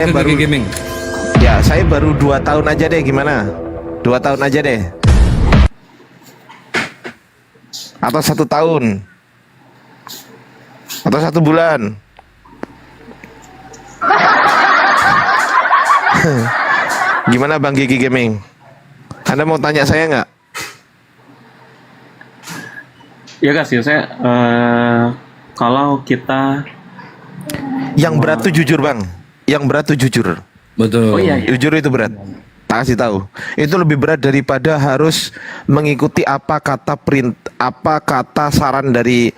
baru gaming. ya saya baru 2 tahun aja deh, gimana? 2 tahun aja deh, atau 1 tahun, atau 1 bulan. Gimana Bang Gigi Gaming? Anda mau tanya saya nggak? Ya guys, ya saya kalau kita Yang berat tuh jujur Bang, yang berat tuh jujur. Betul. oh iya, Jujur itu berat. Tak kasih tahu. Itu lebih berat daripada harus mengikuti apa kata saran dari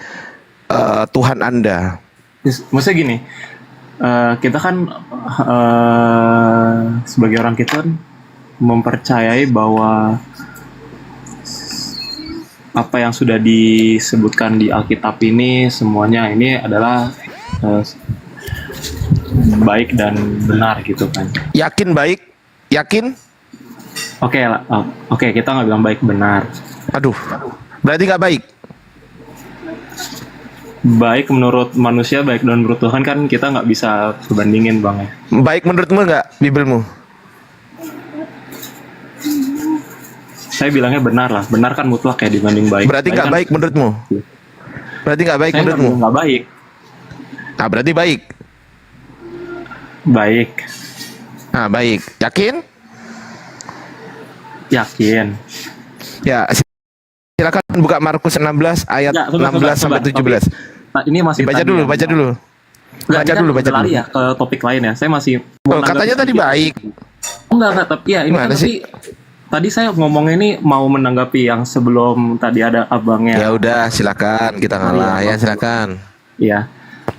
Tuhan Anda. maksudnya gini, kita kan sebagai orang Kristen mempercayai bahwa apa yang sudah disebutkan di Alkitab ini semuanya ini adalah baik dan benar gitu kan. Yakin baik? Yakin? Oke lah, oke, kita nggak bilang baik benar. Aduh, berarti nggak baik. Baik menurut manusia, baik dan menurut Tuhan kan kita nggak bisa perbandingin bang ya. Baik menurutmu nggak Bibelmu? Saya bilangnya benar lah, benar kan mutlak ya dibanding baik. Berarti nggak kan baik menurutmu? Berarti nggak baik saya menurutmu? nggak baik. Nah, berarti baik. Baik, Nah, baik. Yakin? yakin. Ya, silakan buka Markus 16 ayat Ya, sebentar, 16 sampai sebentar. 17. Nah, ini masih Baca tadi dulu, ya. baca dulu. Nggak, Baca ini kan dulu, baca udah lari dulu. ya ke topik lain ya. Saya masih Oh, katanya tadi baik. Enggak, tapi ya ini kan Gimana sih? tadi saya ngomongnya ini mau menanggapi yang sebelum tadi ada abangnya. Ya udah, silakan kita ngalah ya, silakan. Iya.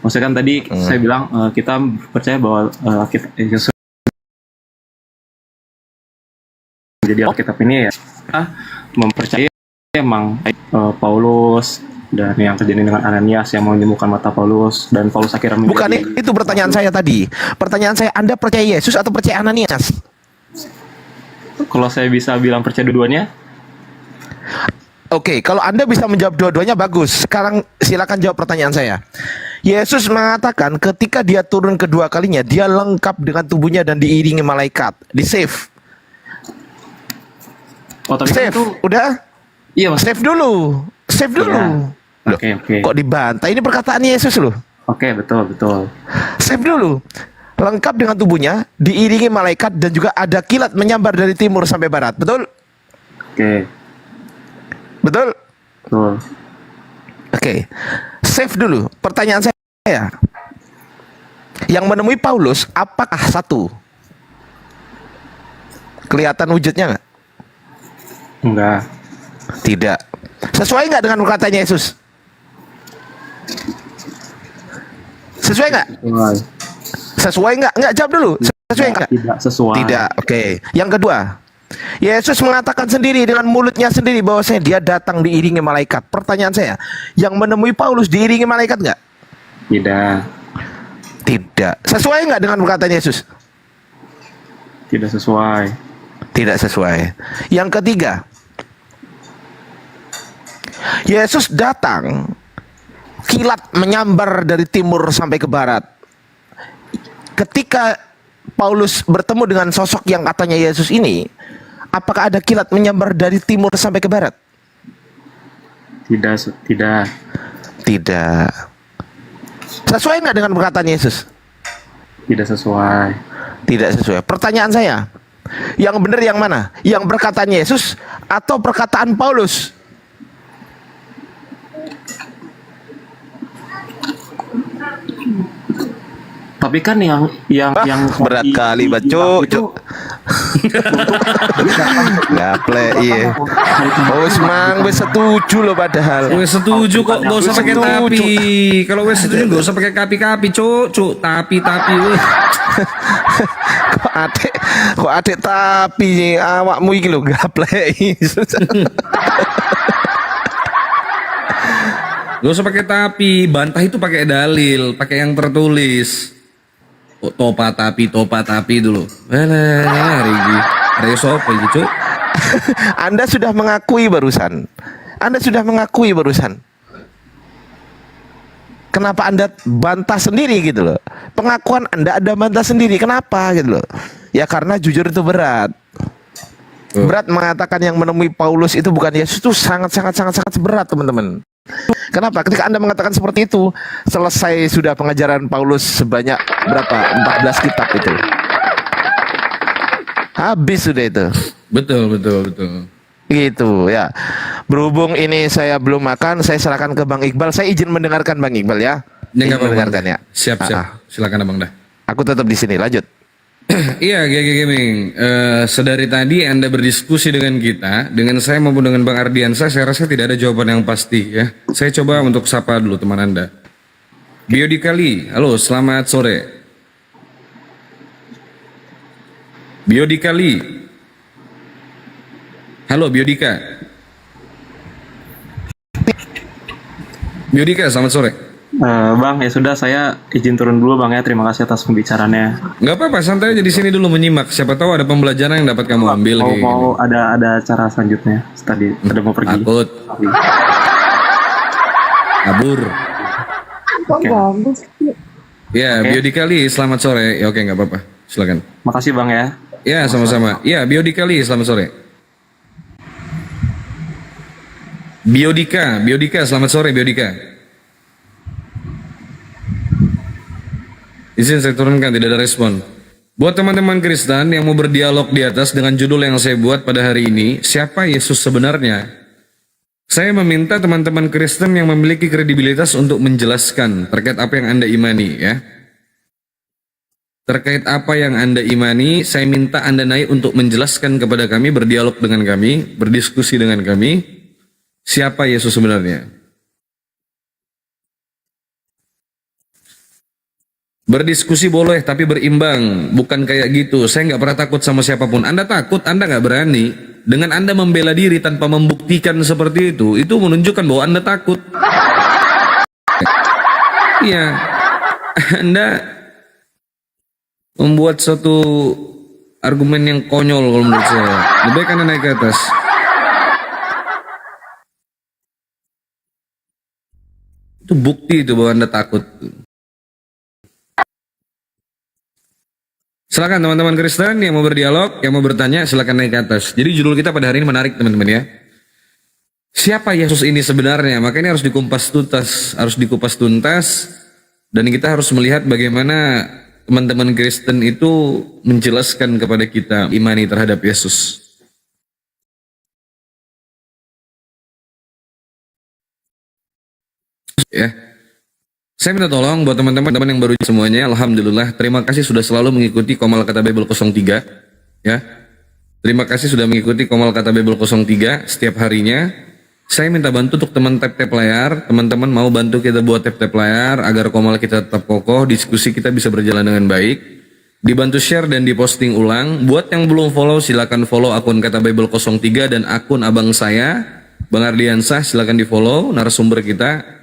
Maksudnya kan tadi saya bilang kita percaya bahwa kita jadi Alkitab ini ya mempercayai emang Paulus dan yang terjadi dengan Ananias yang mau menyembuhkan mata Paulus dan Paulus akhirnya Bukan itu pertanyaan saya tadi. Pertanyaan saya, Anda percaya Yesus atau percaya Ananias? Kalau saya bisa bilang percaya dua-duanya, Oke, kalau Anda bisa menjawab dua-duanya bagus. Sekarang silakan jawab pertanyaan saya. Yesus mengatakan ketika dia turun kedua kalinya, dia lengkap dengan tubuhnya dan diiringi malaikat. Di save. oh tapi kan Save. itu Udah? iya mas. Save dulu. Save dulu. Loh, Oke. kok dibantah? Ini perkataan Yesus loh. Oke, betul. Save dulu. Lengkap dengan tubuhnya, diiringi malaikat dan juga ada kilat menyambar dari timur sampai barat. Betul? Oke, Betul? betul. Oke. Save dulu. Pertanyaan saya. Yang menemui Paulus, apakah satu? Kelihatan wujudnya nggak? Enggak. Tidak. Sesuai nggak dengan perkataan Yesus? Sesuai nggak? Sesuai. Sesuai nggak? Nggak, jawab dulu. Sesuai nggak? Tidak sesuai. Tidak. Oke. Yang kedua, Yesus mengatakan sendiri dengan mulutnya sendiri bahwasanya dia datang diiringi malaikat. Pertanyaan saya, yang menemui Paulus diiringi malaikat nggak? Tidak. Tidak. Sesuai nggak dengan perkataan Yesus? Tidak sesuai. Tidak sesuai. Yang ketiga, Yesus datang, kilat menyambar dari timur sampai ke barat. Ketika Paulus bertemu dengan sosok yang katanya Yesus ini, apakah ada kilat menyambar dari timur sampai ke barat? Tidak. Tidak. Sesuai nggak dengan perkataan Yesus? Tidak sesuai. Tidak sesuai. Pertanyaan saya, yang benar yang mana? Yang perkataan Yesus atau perkataan Paulus? Tapi kan yang Berat kali baca, itu gaple iya. Oh, semang wis setuju loh padahal. Wes setuju kok, gak usah pakai Setuju. tapi. Kalau wes setuju gak usah pakai kapi-kapi, cuk, tapi. Weh. Kok adek tapi awakmu iki lho gaple. Gak usah pakai tapi, bantah itu pakai dalil, pakai yang tertulis. Oh, topa tapi dulu. Rigi. Resopo gitu. Anda sudah mengakui barusan. Kenapa Anda bantah sendiri gitu loh? pengakuan Anda bantah sendiri. Kenapa gitu loh? Ya karena jujur itu berat. Berat mengatakan yang menemui Paulus itu bukan Yesus itu sangat berat, teman-teman. Kenapa? Ketika Anda mengatakan seperti itu, selesai sudah pengajaran Paulus sebanyak berapa? 14 kitab itu. Habis sudah itu. Betul. Gitu ya. Berhubung ini saya belum makan, saya serahkan ke Bang Iqbal. Saya izin mendengarkan Bang Iqbal ya. Ya, nggak apa-apa. Mendengarkan ya. Siap. Silakan Abang dah. Aku tetap di sini. Lanjut. Iya, GG Gaming. Sedari tadi Anda berdiskusi dengan kita, dengan saya maupun dengan Bang Ardiansah, saya rasa tidak ada jawaban yang pasti ya. Saya coba untuk sapa dulu teman Anda. Biodikali, halo, selamat sore. Biodikali. Halo Biodika. Biodika, selamat sore. Bang, ya sudah, saya izin turun dulu Bang ya. Terima kasih atas pembicaraannya. Nggak apa-apa, santai aja di sini dulu menyimak. Siapa tahu ada pembelajaran yang dapat kamu ambil. Mau ada acara selanjutnya. Tadi mau pergi. Takut. Kabur. Oke. Ya, Biodikali, selamat sore. Ya, oke, nggak apa-apa. Silakan. Makasih Bang ya. Ya, sama-sama. Ya, Biodikali, selamat sore. Biodika, selamat sore Biodika. Izin saya turunkan, tidak ada respon. Buat teman-teman Kristen yang mau berdialog di atas dengan judul yang saya buat pada hari ini, siapa Yesus sebenarnya? Saya meminta teman-teman Kristen yang memiliki kredibilitas untuk menjelaskan terkait apa yang Anda imani ya. Terkait apa yang Anda imani, saya minta Anda naik untuk menjelaskan kepada kami, berdialog dengan kami, berdiskusi dengan kami, siapa Yesus sebenarnya. Berdiskusi boleh, tapi berimbang. Bukan kayak gitu. Saya nggak pernah takut sama siapapun. Anda takut, Anda nggak berani. Dengan Anda membela diri tanpa membuktikan seperti itu menunjukkan bahwa Anda takut. Iya. Anda membuat suatu argumen yang konyol kalau menurut saya. Lebih baik Anda naik ke atas. Itu bukti itu bahwa Anda takut. Silakan teman-teman Kristen yang mau berdialog, yang mau bertanya, silakan naik ke atas. Jadi judul kita pada hari ini menarik teman-teman ya. Siapa Yesus ini sebenarnya? Makanya harus dikupas tuntas, dan kita harus melihat bagaimana teman-teman Kristen itu menjelaskan kepada kita imani terhadap Yesus. Ya. Saya minta tolong buat teman-teman yang baru semuanya, alhamdulillah, terima kasih sudah selalu mengikuti Komal Kata Bible 03 ya. Terima kasih sudah mengikuti Komal Kata Bible 03 setiap harinya. Saya minta bantu untuk teman tap layar, teman-teman mau bantu kita buat tap layar agar Komal kita tetap kokoh, diskusi kita bisa berjalan dengan baik. Dibantu share dan diposting ulang. Buat yang belum follow, silakan follow akun Kata Bible 03 dan akun abang saya, Bang Ardiansah, silakan di follow narasumber kita.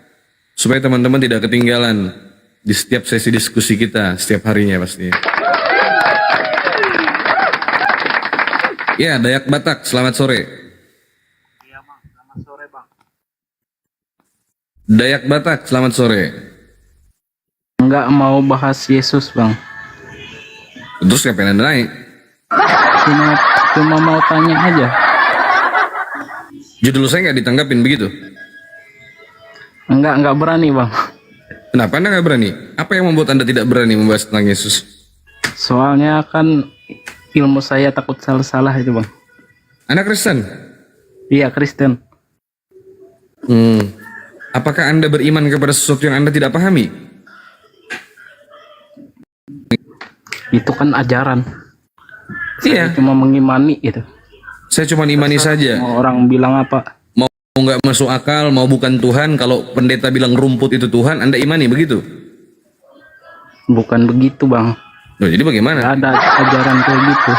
Supaya teman-teman tidak ketinggalan di setiap sesi diskusi kita setiap harinya pasti. Ya, Dayak Batak, selamat sore. Iya Bang, selamat sore Bang. Dayak Batak, selamat sore. Enggak mau bahas Yesus Bang. Terus ngapain Anda naik? Cuma mau tanya aja. Judul saya nggak ditanggapin begitu? Enggak berani Bang. Kenapa Anda nggak berani? Apa yang membuat Anda tidak berani membahas tentang Yesus? Soalnya kan ilmu saya takut salah-salah itu Bang. Anda Kristen? Iya Kristen. Apakah Anda beriman kepada sesuatu yang Anda tidak pahami? Itu kan ajaran. Iya. Saya cuma mengimani itu. Saya cuma imani saja. Mau orang bilang apa? Mau nggak masuk akal, mau bukan Tuhan, kalau pendeta bilang rumput itu Tuhan, Anda imani begitu? Bukan begitu Bang. Loh, jadi bagaimana? Nggak ada ajaran kayak gitu.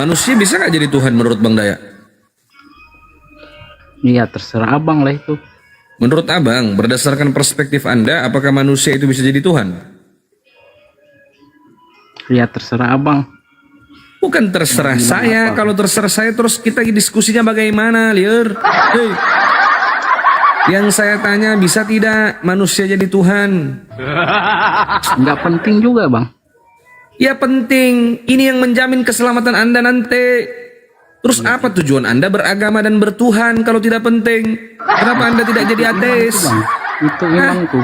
Manusia bisa nggak jadi Tuhan menurut Bang Daya? Iya terserah Abang lah itu. Menurut Abang, berdasarkan perspektif Anda, apakah manusia itu bisa jadi Tuhan? Iya terserah Abang. Bukan terserah saya. Kalau terserah saya terus kita diskusinya bagaimana, liur? Hei. Yang saya tanya, bisa tidak manusia jadi Tuhan? Nggak penting juga, Bang. Ya penting, ini yang menjamin keselamatan Anda nanti. Terus apa tujuan Anda beragama dan bertuhan kalau tidak penting? Kenapa Anda tidak jadi ateis? Bang, itu imanku.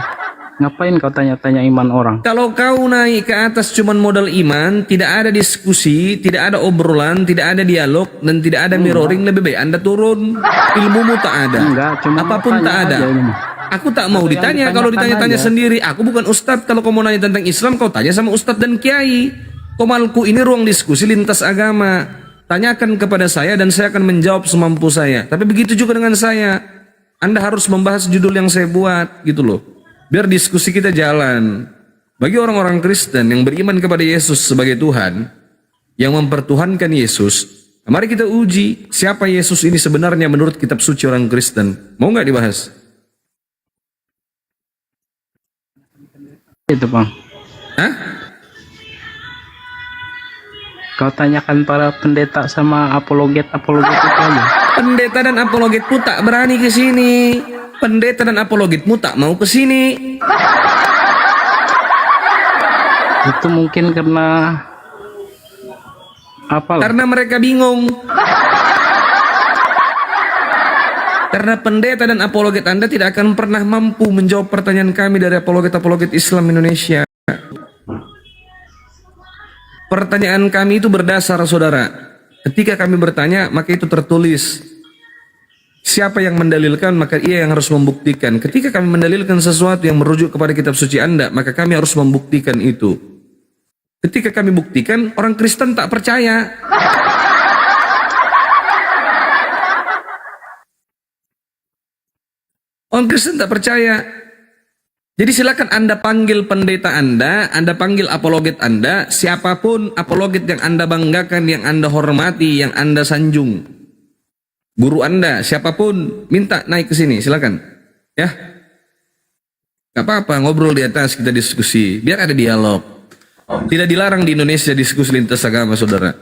Ngapain kau tanya-tanya iman orang? Kalau kau naik ke atas cuman modal iman, tidak ada diskusi, tidak ada obrolan, tidak ada dialog, dan tidak ada mirroring, lebih baik Anda turun. Ilmumu tak ada. Enggak, cuma Apapun tanya tak ada. aja ini. Aku tak mau Ada yang ditanya, kalau ditanyakan ditanya-tanya aja. sendiri. Aku bukan ustadz, kalau kau mau nanya tentang Islam, kau tanya sama ustadz dan kiai. Komalku ini ruang diskusi lintas agama. Tanyakan kepada saya dan saya akan menjawab semampu saya. Tapi begitu juga dengan saya. Anda harus membahas judul yang saya buat, gitu loh. Biar diskusi kita jalan. Bagi orang-orang Kristen yang beriman kepada Yesus sebagai Tuhan, yang mempertuhankan Yesus, mari kita uji siapa Yesus ini sebenarnya menurut kitab suci orang Kristen. Mau nggak dibahas? Itu, Bang. Hah? Kau tanyakan para pendeta sama apologet itu aja. Pendeta dan apologetmu tak berani ke sini. Pendeta dan apologetmu tak mau ke sini. Itu mungkin karena apa? Karena mereka bingung. Karena pendeta dan apologet Anda tidak akan pernah mampu menjawab pertanyaan kami dari apologet-apologet Islam Indonesia. Pertanyaan kami itu berdasar, saudara. Ketika kami bertanya, maka itu tertulis. Siapa yang mendalilkan, maka ia yang harus membuktikan. Ketika kami mendalilkan sesuatu yang merujuk kepada kitab suci Anda, maka kami harus membuktikan itu. Ketika kami buktikan, orang Kristen tak percaya. Orang Kristen tak percaya. Jadi silakan Anda panggil pendeta Anda panggil apologet Anda, siapapun apologet yang Anda banggakan, yang Anda hormati, yang Anda sanjung. Guru Anda, siapapun, minta naik ke sini, silakan. Ya. Gak apa-apa, ngobrol di atas, kita diskusi. Biar ada dialog. Tidak dilarang di Indonesia diskusi lintas agama, saudara.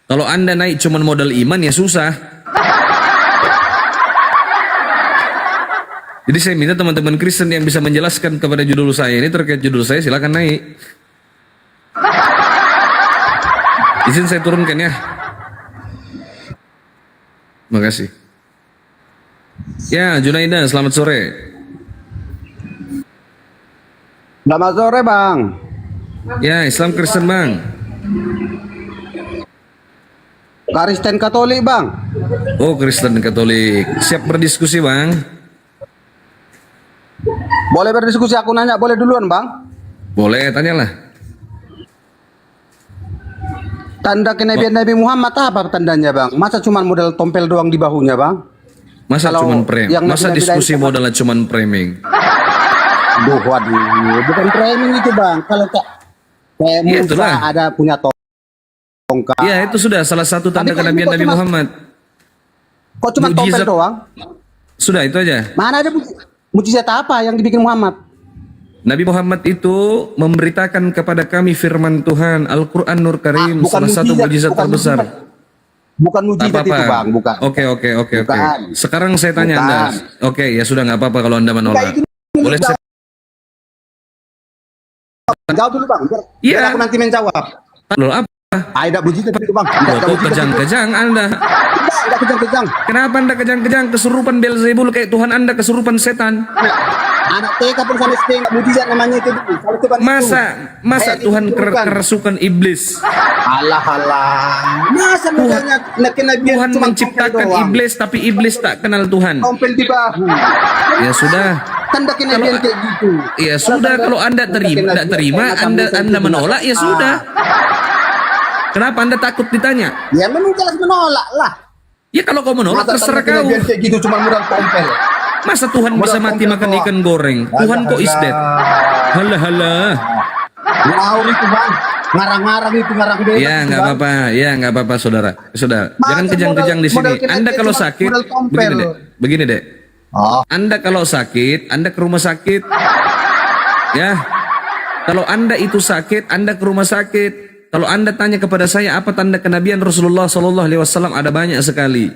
Kalau Anda naik cuma modal iman, ya susah. Jadi saya minta teman-teman Kristen yang bisa menjelaskan kepada judul saya ini, terkait judul saya, silakan naik. Izin saya turunkan ya. Makasih. Ya, Junaida, selamat sore. Selamat sore, Bang. Ya, Islam Kristen, Bang. Kristen Katolik, Bang. Oh, Kristen Katolik. Siap berdiskusi, Bang? Boleh berdiskusi, aku nanya, boleh duluan, Bang? Boleh, tanyalah. Tanda kenabian Nabi Muhammad apa tandanya, Bang? Masa cuma model tompel doang di bahunya, Bang? Masa Kalau cuman frame? yang Masa nabi-nabi diskusi lain- modalnya cuman framing? Duh, waduh, bukan framing itu, Bang. Kalau kayak Iya, Musa itulah. ada punya tongkat. Ya, itu sudah salah satu tanda Tapi kok kenabian ini kok Nabi cuma- Muhammad. Kok cuma tompel Mujizat. doang? Sudah, itu aja. Mana ada mujizat apa yang dibikin Muhammad? Nabi Muhammad itu memberitakan kepada kami firman Tuhan, Al-Quran Nur Karim, bukan salah satu mujizat bukan terbesar. mujizat. Bukan Tak mujizat itu, Bang, bukan. Oke. Bukan. Sekarang saya tanya Bukan. Anda. Oke, ya sudah, nggak apa-apa kalau Anda menolak. Kayak gini, Boleh saya? Jawab dulu, Bang. Biar, Iya. biar aku nanti menjawab. Loh, apa? Ada mujizat itu, Bang. Loh, kok kejang-kejang Anda? Tidak kejang-kejang. Kenapa Anda kejang-kejang kesurupan Beelzebul kayak Tuhan Anda kesurupan setan? Anak TK pun sampai SD mujizat namanya itu. Kalau Tuhan Masa Tuhan kerasukan iblis? Alah. Masa mudahnya kenabian Tuhan cuma menciptakan tompel doang. iblis tapi iblis tak kenal Tuhan. Tompel di bahu. Ya sudah. Tanda kenabian kayak gitu. Ya sudah, kalau Anda tidak terima, Anda menolak, ya sudah. Kenapa Anda takut ditanya? Ya memang jelas menolak lah. Ya kalau kau menolak, Masa terserah tanda kau. kenabian kayak gitu cuma modal tompel. Masa Tuhan bisa mati makan ikan goreng? Tuhan kok is dead? Halah. Ngawur itu, Bang. Ngarang-ngarang itu, ngarang bebas. Ya itu, nggak Bang. apa-apa, ya nggak apa-apa, saudara. Sudah, Masa jangan kejang-kejang di sini. modal kena Anda dia kalau cuma sakit, modal tompel. begini deh. Oh, Anda kalau sakit, Anda ke rumah sakit. Ya. Kalau Anda itu sakit, Anda ke rumah sakit. Kalau Anda tanya kepada saya apa tanda kenabian Rasulullah Shallallahu Alaihi Wasallam, ada banyak sekali.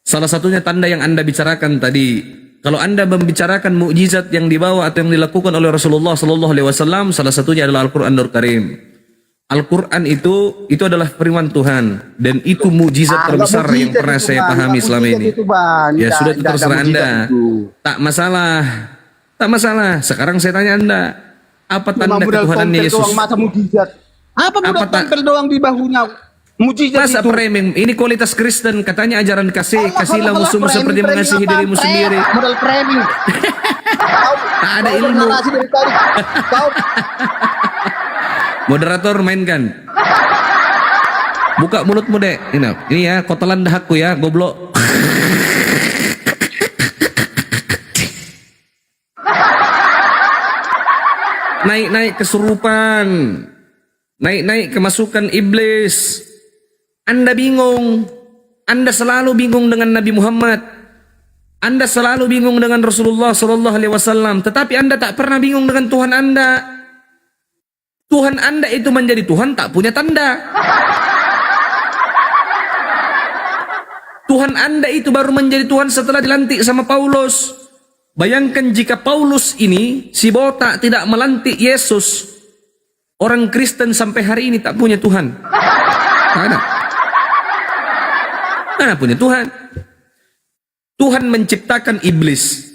Salah satunya tanda yang Anda bicarakan tadi. Kalau Anda membicarakan mukjizat yang dibawa atau yang dilakukan oleh Rasulullah sallallahu alaihi wasallam, salah satunya adalah Al-Qur'anul Karim. Al-Quran itu adalah firman Tuhan, dan itu mukjizat terbesar yang pernah saya pahami selama ini. Ya sudah, itu terserah Anda. Tak masalah. Tak masalah. Sekarang saya tanya Anda, apa tanda ketuhanan Yesus? Apa modal tampil doang di bahunya? Mujizat Masa itu. framing? Ini kualitas Kristen, katanya ajaran kasih. Kasihlah musuhmu seperti mengasihi dirimu sendiri. Modal framing. Tak ada ilmu. Moderator mainkan. Buka mulutmu dek. Ini ya, kotolan dahakku ya, goblok. Naik-naik kesurupan. Naik-naik kemasukan iblis. Anda bingung. Anda selalu bingung dengan Nabi Muhammad. Anda selalu bingung dengan Rasulullah sallallahu alaihi wasallam, tetapi Anda tak pernah bingung dengan Tuhan Anda. Tuhan Anda itu menjadi Tuhan tak punya tanda. Tuhan Anda itu baru menjadi Tuhan setelah dilantik sama Paulus. Bayangkan jika Paulus ini, si botak, tidak melantik Yesus, orang Kristen sampai hari ini tak punya Tuhan. Tak ada. Mana punya Tuhan? Tuhan menciptakan iblis.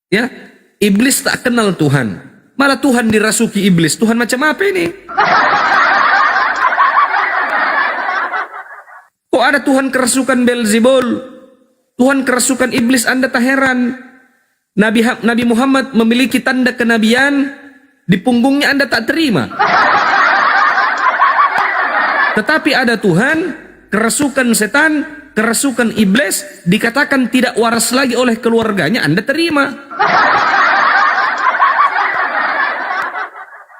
Ya, iblis tak kenal Tuhan. Malah Tuhan dirasuki iblis. Tuhan macam apa ini? Kok ada Tuhan kerasukan Belzebul? Tuhan kerasukan iblis, Anda tak heran. Nabi Muhammad memiliki tanda kenabian, di punggungnya Anda tak terima. Tetapi ada Tuhan, kerasukan setan, kerasukan iblis, dikatakan tidak waras lagi oleh keluarganya, Anda terima.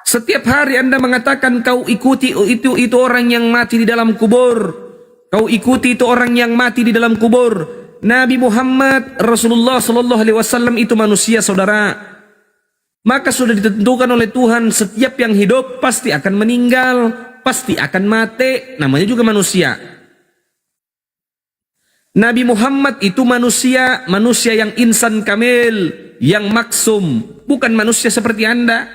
Setiap hari Anda mengatakan kau ikuti itu orang yang mati di dalam kubur. Kau ikuti itu orang yang mati di dalam kubur. Nabi Muhammad Rasulullah sallallahu alaihi wasallam itu manusia, saudara. Maka sudah ditentukan oleh Tuhan, setiap yang hidup pasti akan meninggal, pasti akan mati, namanya juga manusia. Nabi Muhammad itu manusia, manusia yang insan kamil, yang maksum, bukan manusia seperti Anda.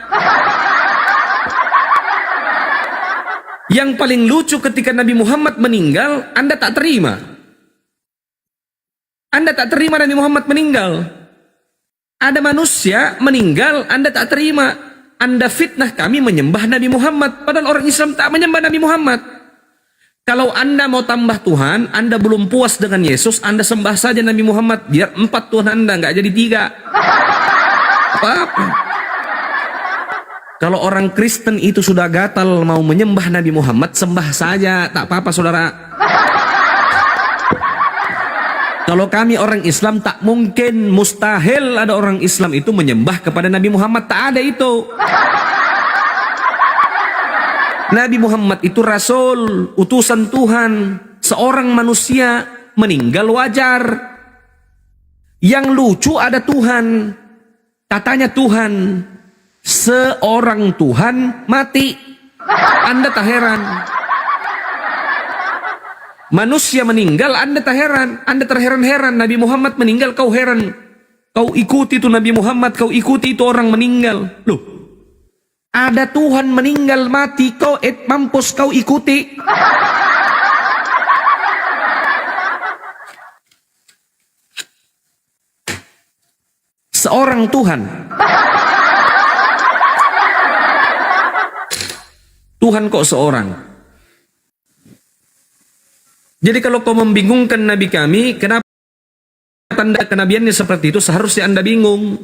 Yang paling lucu ketika Nabi Muhammad meninggal, Anda tak terima. Anda tak terima Nabi Muhammad meninggal. Ada manusia meninggal, Anda tak terima. Anda fitnah kami menyembah Nabi Muhammad, padahal orang Islam tak menyembah Nabi Muhammad. Kalau Anda mau tambah Tuhan, Anda belum puas dengan Yesus, Anda sembah saja Nabi Muhammad, biar 4 Tuhan Anda, nggak jadi 3. Apa-apa. Kalau orang Kristen itu sudah gatal mau menyembah Nabi Muhammad, sembah saja, tak apa-apa saudara. Kalau kami orang Islam, tak mungkin, mustahil ada orang Islam itu menyembah kepada Nabi Muhammad, tak ada itu. Nabi Muhammad itu Rasul, utusan Tuhan, seorang manusia, meninggal wajar. Yang lucu ada Tuhan, katanya Tuhan, seorang Tuhan mati. Anda tak heran. Manusia meninggal, Anda tak heran. Anda terheran-heran. Nabi Muhammad meninggal, kau heran. Kau ikuti itu Nabi Muhammad, kau ikuti itu orang meninggal. Loh, ada Tuhan meninggal mati, kau mampus kau ikuti. Seorang Tuhan. Tuhan kok seorang. Jadi kalau kau membingungkan Nabi kami, kenapa tanda kenabiannya seperti itu, seharusnya Anda bingung.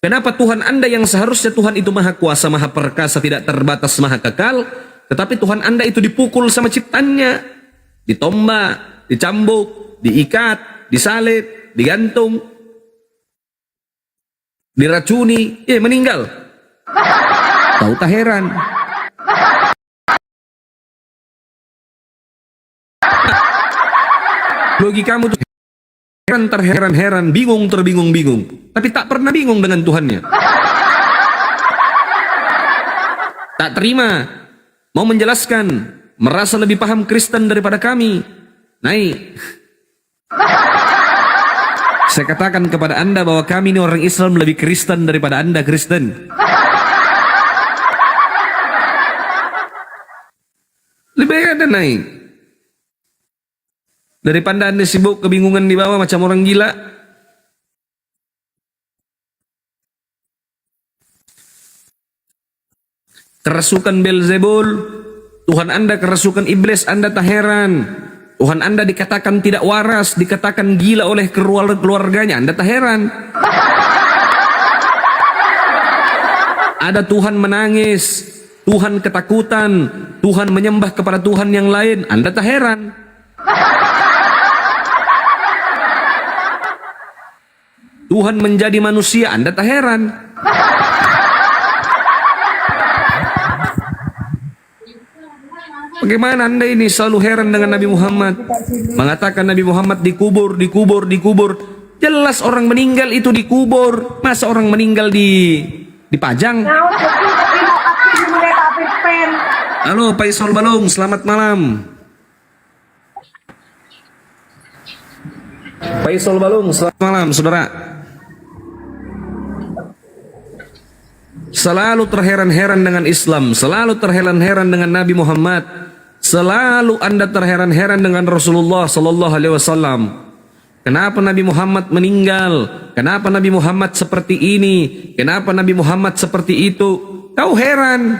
Kenapa Tuhan Anda yang seharusnya Tuhan itu maha kuasa, maha perkasa, tidak terbatas, maha kekal, tetapi Tuhan Anda itu dipukul sama ciptannya, ditombak, dicambuk, diikat, disalib, digantung, diracuni, meninggal. Tahu tak heran. Logikamu tuh heran terheran-heran, bingung terbingung-bingung, tapi tak pernah bingung dengan Tuhannya. Tak terima, mau menjelaskan, merasa lebih paham Kristen daripada kami. Naik. Saya katakan kepada Anda bahwa kami ini orang Islam lebih Kristen daripada Anda Kristen. Lebih baik Anda naik. Daripada Anda sibuk kebingungan di bawah macam orang gila. Kerasukan Belzebul, Tuhan Anda kerasukan iblis, Anda tak heran. Tuhan Anda dikatakan tidak waras, dikatakan gila oleh keluarganya, Anda tak heran. Ada Tuhan menangis, Tuhan ketakutan, Tuhan menyembah kepada Tuhan yang lain, Anda tak heran. Tuhan menjadi manusia, Anda tak heran. Bagaimana Anda ini selalu heran dengan Nabi Muhammad? Mengatakan Nabi Muhammad dikubur. Jelas orang meninggal itu dikubur. Masa orang meninggal dipajang? Halo Pak Isol Balung, selamat malam. Pak Isol Balung, selamat malam saudara. Selalu terheran-heran dengan Islam, selalu terheran-heran dengan Nabi Muhammad, selalu Anda terheran-heran dengan Rasulullah Sallallahu Alaihi Wasallam. Kenapa Nabi Muhammad meninggal? Kenapa Nabi Muhammad seperti ini? Kenapa Nabi Muhammad seperti itu? Kau heran,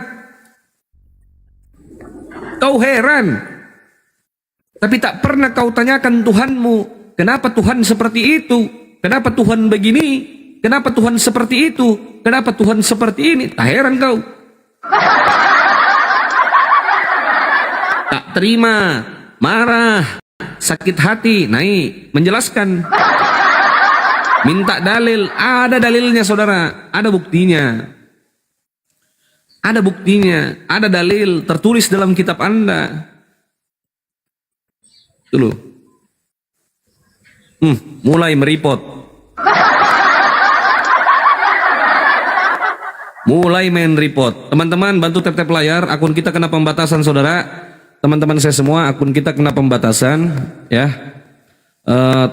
kau heran, tapi tak pernah kau tanyakan Tuhanmu, kenapa Tuhan seperti itu? Kenapa Tuhan begini? Kenapa Tuhan seperti itu? Kenapa Tuhan seperti ini? Tak heran kau. Tak terima, marah, sakit hati, naik, menjelaskan. Minta dalil, ada dalilnya saudara, ada buktinya. Ada buktinya, ada dalil tertulis dalam kitab Anda. Itu loh. Mulai meripot. Mulai main report. Teman-teman bantu tap-tap layar, akun kita kena pembatasan saudara. Teman-teman saya semua, akun kita kena pembatasan ya.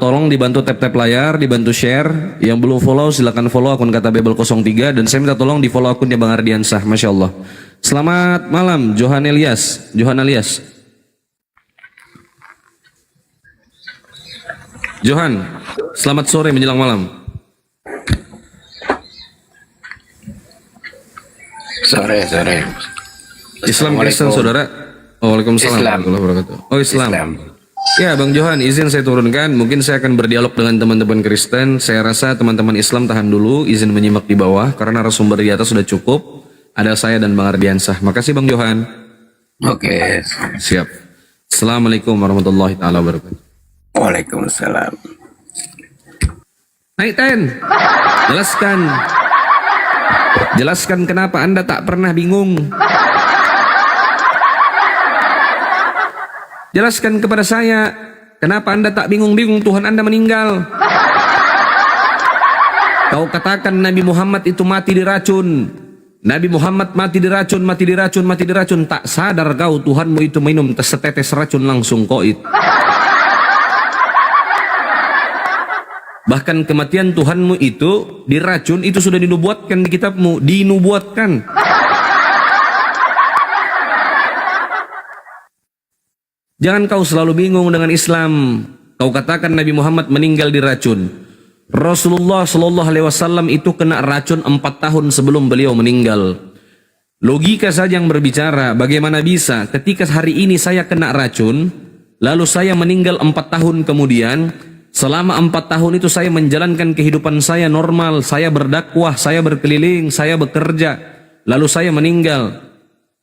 Tolong dibantu tap-tap layar, dibantu share. Yang belum follow silakan follow akun Kata Bebel 03 dan saya minta tolong di follow akunnya Bang Ardiansah. Masya Allah. Selamat malam Johan Elias. Johan, selamat sore menjelang malam. Sore. Islam Kristen saudara. Oh, waalaikumsalam warahmatullahi wabarakatuh. Oh Islam. Ya Bang Johan, izin saya turunkan. Mungkin saya akan berdialog dengan teman-teman Kristen. Saya rasa teman-teman Islam tahan dulu, izin menyimak di bawah karena narasumber di atas sudah cukup. Ada saya dan Bang Ardiansah. Makasih Bang Johan. Oke. Siap. Assalamualaikum warahmatullahi taala wabarakatuh. Waalaikumsalam. Naik Ten. Jelaskan kenapa Anda tak pernah bingung. Jelaskan kepada saya kenapa Anda tak bingung-bingung Tuhan Anda meninggal. Kau katakan Nabi Muhammad itu mati diracun. Nabi Muhammad mati diracun. Tak sadar kau Tuhanmu itu minum setetes racun langsung koit. Bahkan kematian Tuhanmu itu diracun, itu sudah dinubuatkan di kitabmu. Dinubuatkan. Jangan kau selalu bingung dengan Islam. Kau katakan Nabi Muhammad meninggal diracun. Rasulullah Sallallahu Alaihi Wasallam itu kena racun 4 tahun sebelum beliau meninggal. Logika saja yang berbicara. Bagaimana bisa ketika hari ini saya kena racun, lalu saya meninggal 4 tahun kemudian. Selama 4 tahun itu saya menjalankan kehidupan saya normal, saya berdakwah, saya berkeliling, saya bekerja, lalu saya meninggal.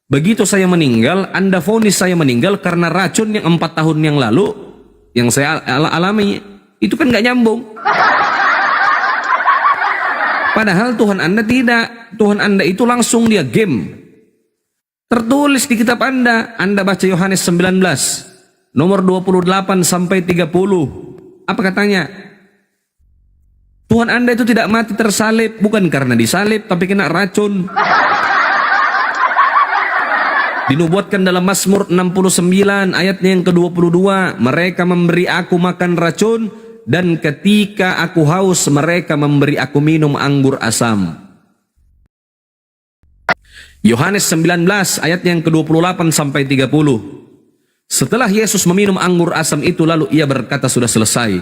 Begitu saya meninggal, Anda vonis saya meninggal karena racun yang 4 tahun yang lalu yang saya alami. Itu kan gak nyambung. Padahal Tuhan Anda tidak. Tuhan Anda itu langsung dia game. Tertulis di kitab Anda baca Yohanes 19 nomor 28 sampai 30. Apa katanya? Tuhan Anda itu tidak mati tersalib, bukan karena disalib, tapi kena racun. Dinubuatkan dalam Mazmur 69 ayatnya yang ke-22, mereka memberi aku makan racun dan ketika aku haus mereka memberi aku minum anggur asam. Yohanes 19 ayat yang ke-28 sampai 30. Setelah Yesus meminum anggur asam itu lalu ia berkata sudah selesai.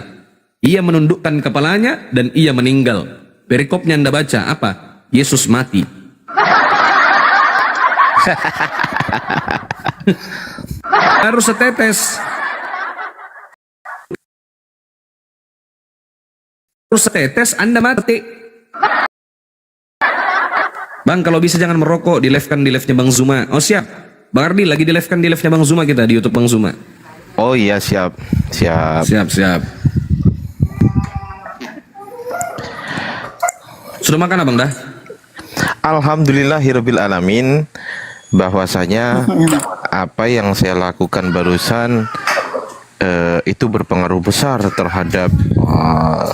Ia menundukkan kepalanya dan ia meninggal. Perikopnya Anda baca apa? Yesus mati. Baru setetes. Baru setetes Anda mati. Bang, kalau bisa jangan merokok, di live-kan di live-nya Bang Zuma. Oh siap. Bang Ardi lagi di live-kan di live-nya Bang Zuma kita di YouTube Bang Zuma. Oh iya, siap. Siap. Sudah makan abang dah? Alhamdulillahirabbil alamin, bahwasanya apa yang saya lakukan barusan itu berpengaruh besar terhadap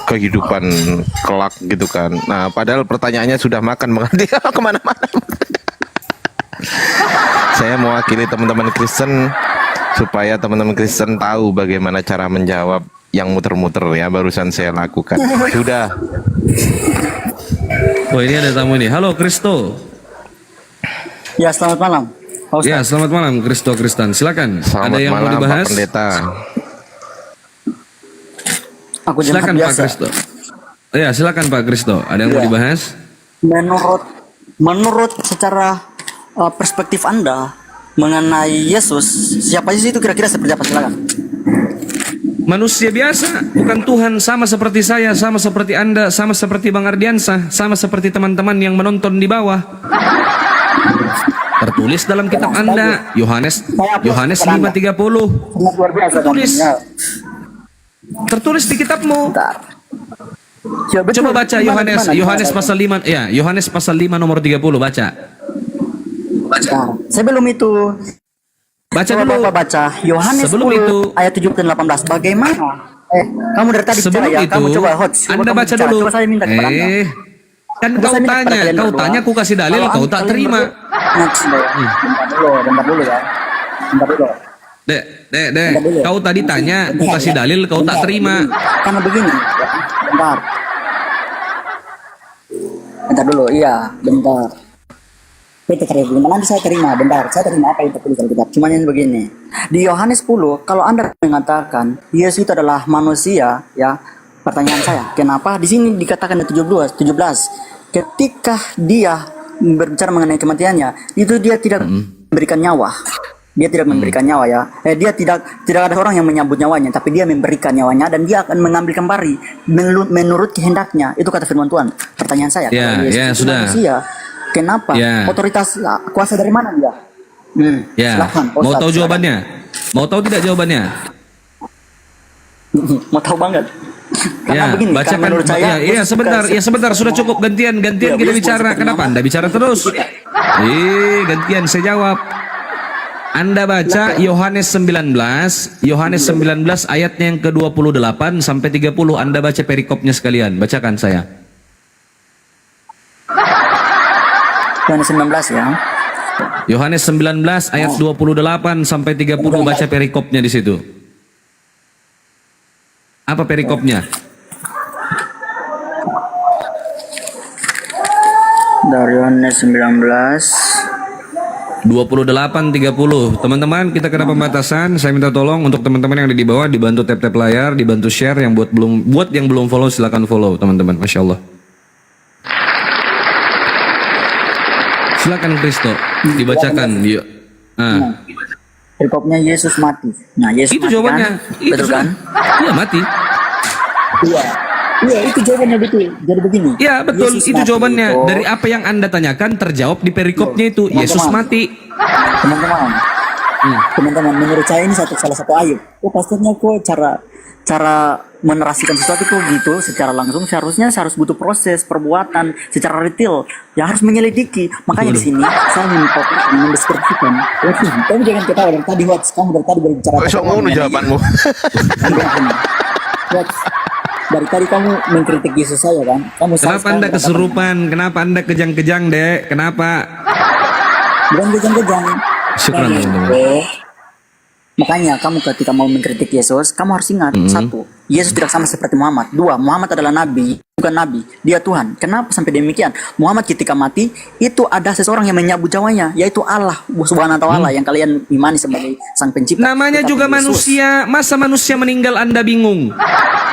kehidupan kelak gitu kan. Nah, padahal pertanyaannya sudah makan mengerti kemana-mana. Saya mewakili teman-teman Kristen supaya teman-teman Kristen tahu bagaimana cara menjawab yang muter-muter ya barusan saya lakukan. Sudah. Oh ini ada tamu nih. Halo Kristo. Ya, selamat malam. Pak Ustaz. Ya selamat malam Kristo Kristan. Silakan. Selamat Ada yang malam mau dibahas? Pak Pendeta. Aku jemaat Silakan Pak biasa. Kristo. Ya silakan Pak Kristo. Ada yang mau Ya. dibahas? Menurut secara perspektif Anda mengenai Yesus, siapa sih itu kira-kira seperti apa? Silakan. Manusia biasa, bukan Tuhan, sama seperti saya, sama seperti Anda, sama seperti Bang Ardiansah, sama seperti teman-teman yang menonton di bawah. Tertulis dalam kitab Anda, Yohanes 5:30. Sangat luar biasa. Tertulis. Ya. Tertulis di kitabmu. Bentar. Ya, betul. Coba baca Yohanes pasal 5, ya, Yohanes pasal 5 nomor 30 baca. Bentar. Sebelum itu, Baca coba dulu. Bapak baca Yohanes Sebelum 10 itu. ayat 17 dan 18. Bagaimana? Kamu dari tadi bicara Sebelum ya, itu, kamu coba hot. Coba Anda kamu baca bicara. dulu. Coba saya minta kepada Anda. Kan Coba kau saya minta kepada tanya, kalian kau berdua. tanya, aku kasih dalil, Kalau kau tak kalian terima. Bentar dulu ya. Bentar dulu. Dek, Bentar dulu. kau tadi tanya, aku kasih dalil, kau tak Bentar, terima. Karena begini, ya. Bentar. Bentar dulu, iya, bentar. Saya terima, bentar, nanti saya terima, bentar. Saya terima apa yang tertulis dalam kitab. Cuma yang begini. Di Yohanes 10, kalau Anda mengatakan Yesus itu adalah manusia, ya. Pertanyaan saya, kenapa di sini dikatakan di 17, ketika dia berbicara mengenai kematiannya, itu dia tidak memberikan nyawa. Dia tidak memberikan nyawa ya. Dia tidak ada orang yang menyambut nyawanya, tapi dia memberikan nyawanya dan dia akan mengambil kembali menurut kehendaknya. Itu kata firman Tuhan. Pertanyaan saya, Ya, kalau Yesus ya, itu sudah. manusia, kenapa? Ya. Otoritas kuasa dari mana dia? Ya, Silakan, Pak mau Ustaz, tahu silakan. jawabannya? Mau tahu tidak jawabannya? Mau tahu banget. Karena Ya, begini, bacakan. karena menurut saya, Ya, Yesus sebentar, bukan ya sebentar, sudah semua- cukup gantian Ya, kita Yesus bicara. bukan Kenapa nama. Anda bicara terus? Gantian saya jawab. Anda baca Yohanes 19 ayatnya yang ke-28 sampai 30. Anda baca perikopnya sekalian. Bacakan saya. Yohanes 19 ya. Yohanes 19 ayat 28 sampai 30, baca perikopnya di situ. Apa perikopnya? Dari Yohanes 19. 28 30. Teman-teman, kita kena pembatasan. Saya minta tolong untuk teman-teman yang ada di bawah dibantu tap-tap layar, dibantu share. Yang buat yang belum follow silakan follow, teman-teman. Masya Allah. Silakan Kristo dibacakan. Yuk. Nah, Perikopnya Yesus mati. Nah, Yesus itu mati jawabannya. kan? Itu Betul sudah. kan? Iya, mati. Iya. Iya, itu jawabannya betul. Jadi begini. Iya, betul. Yesus Itu mati jawabannya. itu- Dari apa yang Anda tanyakan terjawab di perikopnya itu. Teman-teman. Yesus mati. Teman-teman. Teman-teman, menurut saya ini salah satu ayat. Pastinya kok cara menerasikan sesuatu kok gitu secara langsung seharusnya harus butuh proses perbuatan secara detail ya harus menyelidiki. Makanya di sini saya mendeskripsikan. Kamu jangan ketawa dari tadi kamu dari tadi berbicara. Sok ngono jawabanmu. Dari tadi kamu mengkritik Yesus saya kan? Kamu Kenapa Anda kesurupan? Kenapa Anda kejang-kejang, Dek? Kenapa? Bukan kejang-kejang. Syukran, Nah, teman-teman. gitu. Makanya kamu ketika mau mengkritik Yesus, kamu harus ingat satu, Yesus tidak sama seperti Muhammad. 2, Muhammad adalah nabi, bukan nabi. Dia Tuhan. Kenapa sampai demikian? Muhammad ketika mati, itu ada seseorang yang menyambut nyawanya, yaitu Allah Subhanahu wa taala yang kalian imani sebagai sang pencipta. Namanya Tetapi juga Yesus- manusia. Masa manusia meninggal Anda bingung?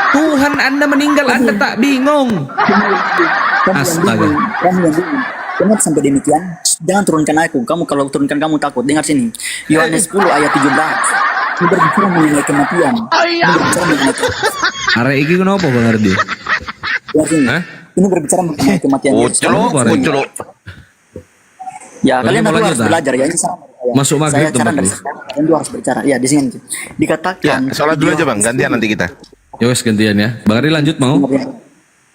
Tuhan Anda meninggal Anda tak bingung. Kamu yang Astaga. bingung, kamu yang bingung. Kenapa sampai demikian? Jangan turunkan aku. Kamu kalau turunkan kamu takut. Dengar sini. Yohanes 10 ayat 17. Ini berbicara mengenai kematian. Ini berbicara mengenai Arek iki kenapa Bang Ardi? Dengar sini. Hah? Ini berbicara mengenai kematian Yesus. Uceluk, Apa, Ren? uceluk. Ya, Lagi kalian mau dua lanjut, harus ah? belajar ya. Ini sama. Ya. Masuk maghrib Saya saran tempat dari lu. sekarang, kalian dua harus berbicara. Ya, di sini Ya, dikatakan. sholat dulu aja bang, gantian nanti kita. Ya wes gantian ya. Bang Ardi lanjut mau?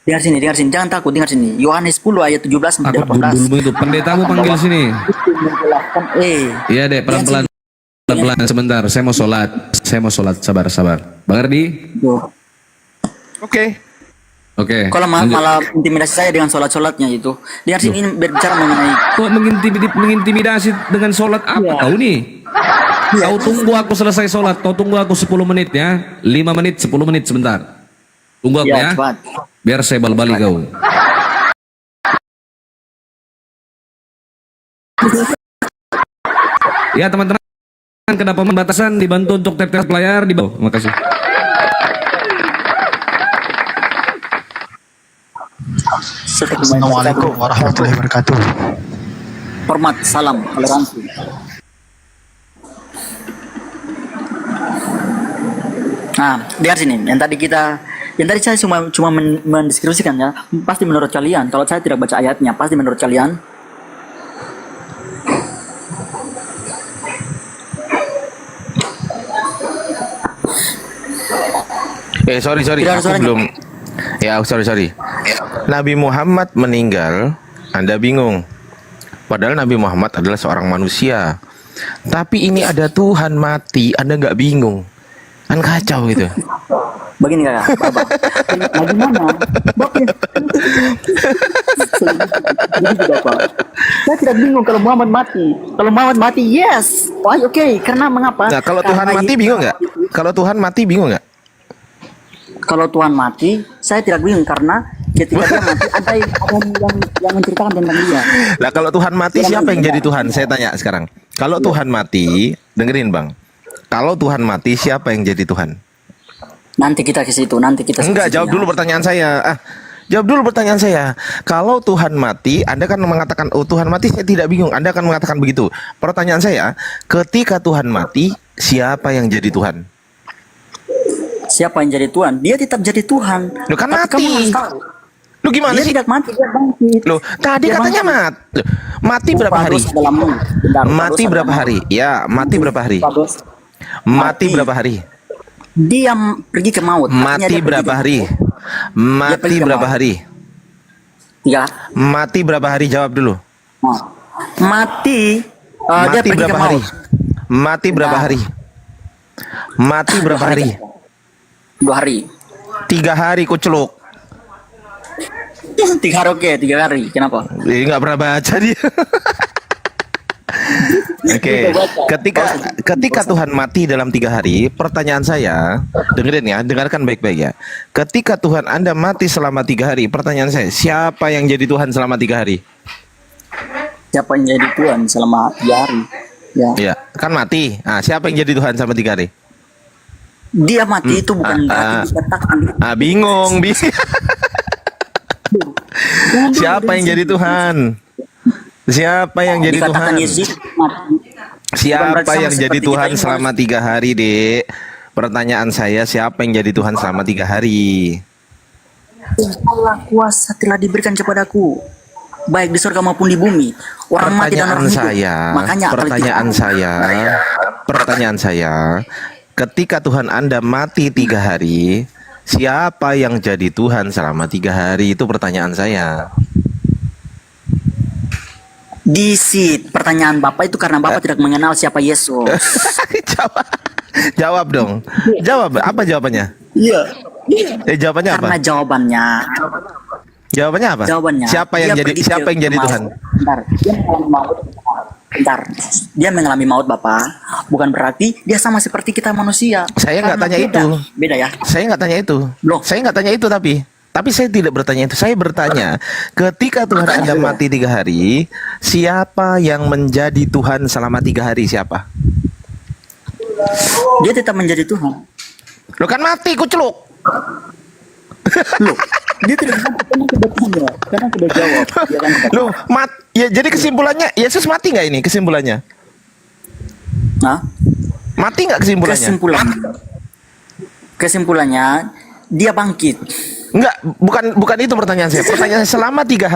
Dengar sini, dengar sini. Jangan takut, dengar sini. Yohanes 10 ayat 17 sampai Aku 18. dulu itu pendetamu panggil sini. Itu menjelaskan Iya dek, pelan-pelan. Pelan-pelan sebentar. Saya mau sholat. Sabar. Bang Ardi. tuh. Oke. Oke. Kalau lanjut. malah intimidasi saya dengan sholat-sholatnya itu. Dengar sini, ini berbicara mengenai Kok mengintimidasi dengan sholat apa kau nih? Kau tunggu aku selesai sholat. Kau tunggu aku 10 menit ya. 5 menit, 10 menit sebentar. Tunggu aku ya, ya. cepat. Biar saya bal-bali kau. Ya teman-teman. Kenapa pembatasan dibantu untuk tap-tap layar di bawah. Terima kasih. Assalamualaikum warahmatullahi wabarakatuh. Hormat, salam, toleransi. Nah, dengar sini. Yang tadi saya cuma mendeskripsikan ya. Pasti menurut kalian. Kalau saya tidak baca ayatnya, pasti menurut kalian. Sorry, Tidak ada aku suaranya. belum. Ya, sorry. Nabi Muhammad meninggal, Anda bingung. Padahal Nabi Muhammad adalah seorang manusia. Tapi ini ada Tuhan mati, Anda nggak bingung. Kan kacau gitu. Begini kakak, Bapak. Bagaimana? Bapak. Jadi tidak Pak. Saya tidak bingung kalau Muhammad mati. Kalau Muhammad mati, yes. Wah, oke. Karena mengapa? Nah, kalau Tuhan Karena mati bingung nggak? Kalau Tuhan mati bingung nggak? Kalau Tuhan mati, saya tidak bingung karena ketika dia mati ada yang menceritakan tentang dia. Nah, kalau Tuhan mati siapa yang jadi Tuhan? Saya tanya sekarang. Kalau Tuhan mati, dengerin Bang. Kalau Tuhan mati siapa yang jadi Tuhan? Nanti kita ke situ, nanti kita. Enggak, jawab dulu pertanyaan saya. Jawab dulu pertanyaan saya. Kalau Tuhan mati, Anda kan mengatakan, oh Tuhan mati, saya tidak bingung. Anda akan mengatakan begitu. Pertanyaan saya, ketika Tuhan mati, siapa yang jadi Tuhan? Siapa yang jadi Tuhan? Dia tetap jadi Tuhan. Loh, kan Tapi mati. kamu harus tahu. Lu gimana Dia sih? tidak mati, dia bangkit. Loh, tadi Dia katanya bangkit. mati berapa hari? Dosa dalam maut. Bentar, Mati dosa berapa dalam hari? maut. Ya, mati berapa hari? Dosa. Mati Mati. berapa hari? Dia pergi ke maut. Artinya Mati dia pergi berapa ke hari? Dia Mati pergi ke berapa maut. hari? Ya. Mati berapa hari? Jawab dulu. Nah. Mati. Dia Mati pergi berapa ke hari? maut. Mati berapa Nah. hari? Mati berapa hari? 2 hari. 3 hari kuceluk. 3 hari oke, 3 hari. Kenapa? Nggak pernah baca dia. Oke, ketika Tuhan mati dalam 3 hari, pertanyaan saya, dengerin ya, dengarkan baik-baik ya. Ketika Tuhan Anda mati selama 3 hari, pertanyaan saya, siapa yang jadi Tuhan selama 3 hari? Siapa yang jadi Tuhan selama 3 hari? Ya. Ya, kan mati. Nah, siapa yang jadi Tuhan selama 3 hari? Dia mati itu bukan berarti dikatakan. Bingung. Siapa yang jadi Tuhan? Siapa yang jadi Dikatakan Tuhan? Yesus mati. Siapa yang jadi Tuhan kita selama 3 hari, Dek? Pertanyaan saya, siapa yang jadi Tuhan selama 3 hari? Allah kuasa telah diberikan kepadaku, baik di surga maupun di bumi. Orang mati dan orang hidup. Pertanyaan saya, ketika Tuhan Anda mati 3 hari, siapa yang jadi Tuhan selama 3 hari? Itu pertanyaan saya. Disit pertanyaan Bapak itu karena Bapak tidak mengenal siapa Yesus. Jawab dong. Jawab. Apa jawabannya? Iya. Jawabannya apa? Karena jawabannya. Jawabannya apa? Jawabannya. Siapa yang dia jadi pergi siapa ke yang jadi maut. Tuhan? Bentar. Dia mengalami maut. Bentar, dia mengalami maut Bapak, bukan berarti dia sama seperti kita manusia. Saya nggak Karena tanya beda. itu. Beda ya. Saya nggak tanya itu. Loh. Saya nggak tanya itu tapi saya tidak bertanya itu. Saya bertanya, ketika Tuhan Anda mati 3 hari, siapa yang menjadi Tuhan selama 3 hari? Siapa? Dia tetap menjadi Tuhan. Lo kan mati, kuceluk. Loh, dia tidak sampai karena sudah tanya, karena sudah jawab. Ya kan? Lo ya jadi kesimpulannya Yesus mati nggak ini kesimpulannya? Nah, Mati nggak kesimpulannya? Kesimpulannya dia bangkit. Enggak, bukan itu pertanyaan saya. Pertanyaan saya, selama tiga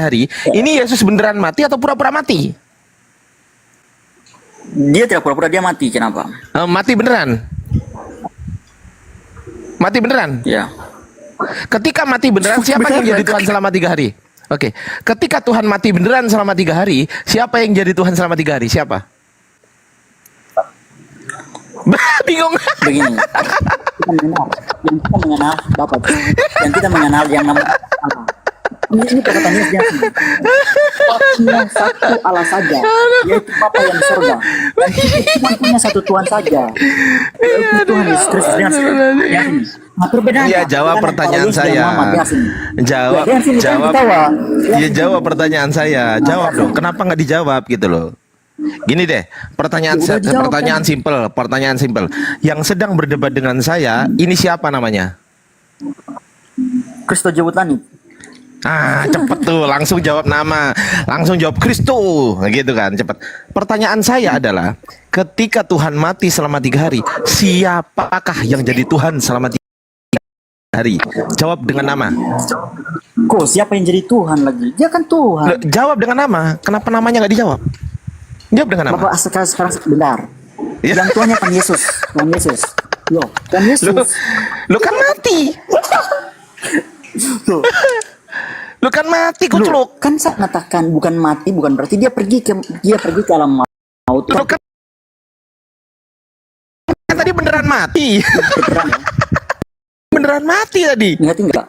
hari, ini Yesus beneran mati atau pura-pura mati? Dia tidak pura-pura dia mati. Kenapa? Mati beneran. Mati beneran. Ya. Ketika mati beneran, siapa yang jadi Tuhan selama 3 hari? Oke. Ketika Tuhan mati beneran selama 3 hari, siapa yang jadi Tuhan selama 3 hari? Siapa? Bingung. Begini, kita mengenal Bapak, yang kita mengenal yang namanya Allah. Ini perkataannya dia cuma satu Allah saja, yaitu Bapa yang di surga. Dan kita cuma punya satu Tuhan saja, yaitu Tuhan Yesus Kristus. Nah, perbedaannya. Iya, jawab pertanyaan saya. Jawab pertanyaan saya. Jawab dong. Kenapa nggak dijawab gitu loh? Gini deh, pertanyaan simpel. Yang sedang berdebat dengan saya, ini siapa namanya? Kristo Jewutlani. Cepet tuh, langsung jawab nama, langsung jawab Kristo, gitu kan, cepet. Pertanyaan saya adalah, ketika Tuhan mati selama 3 hari, siapakah yang jadi Tuhan selama 3 hari? Jawab dengan nama. Kok siapa yang jadi Tuhan lagi? Dia kan Tuhan. Loh, jawab dengan nama. Kenapa namanya nggak dijawab? Jawab dengan nama. Bapak sekarang bentar. Ya. Yang tuanya kan Yesus. Tuhan Yesus. Loh, kan Yesus. Lo kan mati. Loh. Lo kan mati, kuceluk. Kan saya mengatakan bukan mati, bukan berarti dia pergi ke alam maut. Lo kan tadi beneran mati. Beneran mati tadi. Ingat enggak?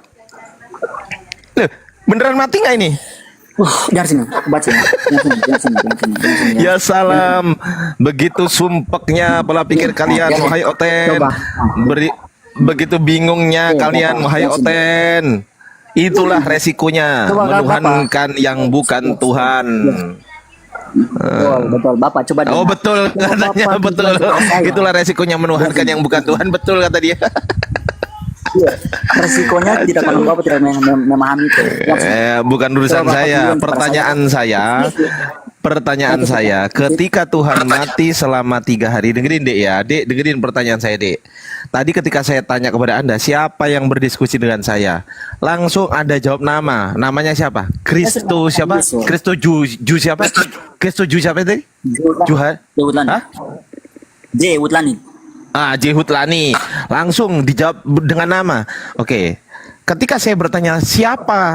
Loh, beneran mati nggak ini? Dari sini, aku baca. Dari sini. Ya salam. Begitu sumpeknya pola pikir kalian, wahai Oten. Begitu bingungnya kalian, wahai Oten. Itulah resikonya menuhankan yang bukan Tuhan. Betul, Bapak coba. Oh betul katanya, betul. Itulah resikonya menuhankan yang bukan Tuhan, betul kata dia. Resikonya tidak kalau Bapak tidak memahami itu. Bukan urusan saya. Pertanyaan saya, ketika Tuhan mati selama 3 hari, dengerin Dek ya, Dek, dengerin pertanyaan saya Dek. Tadi ketika saya tanya kepada Anda, siapa yang berdiskusi dengan saya? Langsung Anda jawab nama. Namanya siapa? Kristo siapa? Kristo Ju siapa? Kristo Ju siapa tadi? Juha? Jewutlani. Jewutlani. Langsung dijawab dengan nama. Oke. Ketika saya bertanya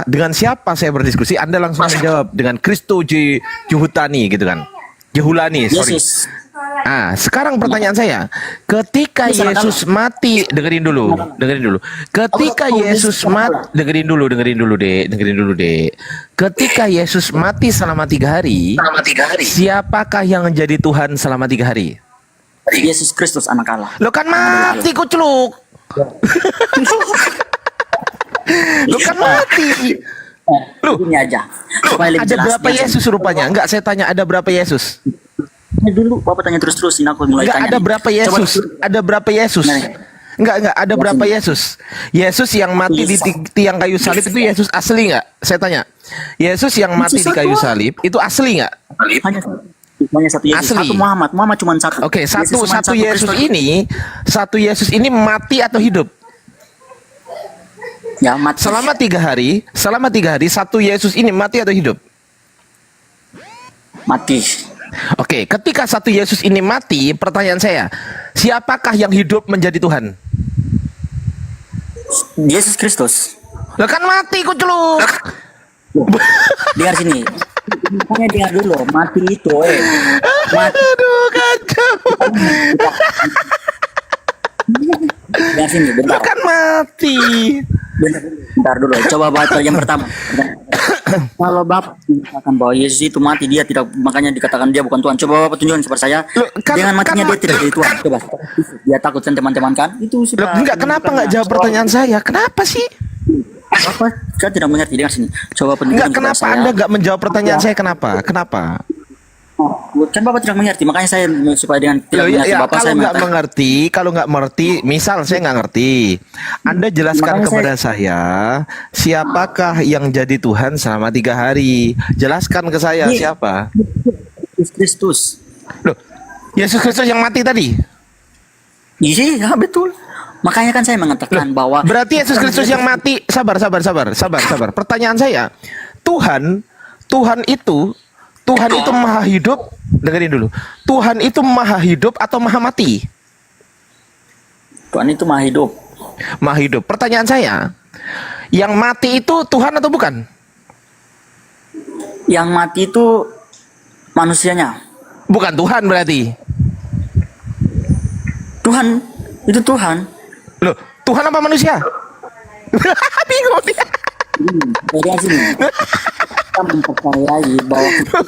dengan siapa saya berdiskusi, Anda langsung menjawab dengan Kristo Jewutlani gitu kan. Jehulani, sorry. Yesus. Sekarang pertanyaan saya, ketika Yesus mati, dengerin dulu. Ketika Yesus mati, dengerin dulu, Dek. Ketika Yesus mati selama 3 hari, siapakah yang menjadi Tuhan selama 3 hari? Yesus Kristus anak Allah. Lo kan mati, kuceluk. Lo kan mati. Ini aja. Ada berapa Yesus rupanya? Enggak, saya tanya ada berapa Yesus? Dulu Bapak tanya terus-terusin aku mulai tanya. Ada berapa Yesus? Ada berapa Yesus? Enggak, ada berapa Yesus? Yesus yang mati di tiang kayu salib itu Yesus asli enggak? Saya tanya. Yesus yang mati di kayu salib itu asli enggak? Hanya satu Yesus. Asli. Satu Muhammad cuma satu. Oke, satu Yesus ini mati atau hidup? Ya, mati. Selama 3 hari, satu Yesus ini mati atau hidup? Mati. Oke, ketika satu Yesus ini mati, pertanyaan saya, siapakah yang hidup menjadi Tuhan? Yesus Kristus. Lah kan mati, kuceluk. Dengar sini. Makanya dengar dulu, mati itu, mati. Aduh, kacau. Dengar sini, bentar. Lah kan mati. Bentar dulu, coba baca yang pertama. Kalau Bapak mengatakan bahwa Yesus itu mati, dia tidak, makanya dikatakan dia bukan Tuhan. Coba Bapak tunjukkan kepada saya. Loh, Dengan matinya dia tidak jadi Tuhan. Coba. Dia takut kan teman-teman kan? Itu Loh, enggak, kenapa enggak jawab pertanyaan saya? Kenapa sih? Bapak saya tidak mengerti dengan sini. Coba Enggak, tunjukkan kepada kenapa saya. Anda enggak menjawab pertanyaan saya? Kenapa? Kenapa? Kan Bapak tidak mengerti, makanya saya supaya dengan tidak Loh, mengerti ya, Bapak kalau saya nggak mengatakan. kalau nggak mengerti, misal saya nggak ngerti, Anda jelaskan Makanya kepada saya, siapakah yang jadi Tuhan selama 3 hari? Jelaskan ke saya Ini- siapa? Yesus Kristus. Loh, Yesus Kristus yang mati tadi. Iya, betul. Makanya kan saya mengatakan bahwa Berarti Yesus Kristus yang mati. Sabar. Pertanyaan saya, Tuhan itu maha hidup. Dengerin dulu. Tuhan itu maha hidup atau maha mati? Tuhan itu maha hidup. Maha hidup. Pertanyaan saya, yang mati itu Tuhan atau bukan? Yang mati itu manusianya. Bukan Tuhan berarti. Tuhan itu Tuhan. Loh, Tuhan apa manusia? Bingung dia. Dari sini kita mempercayai bahwa kita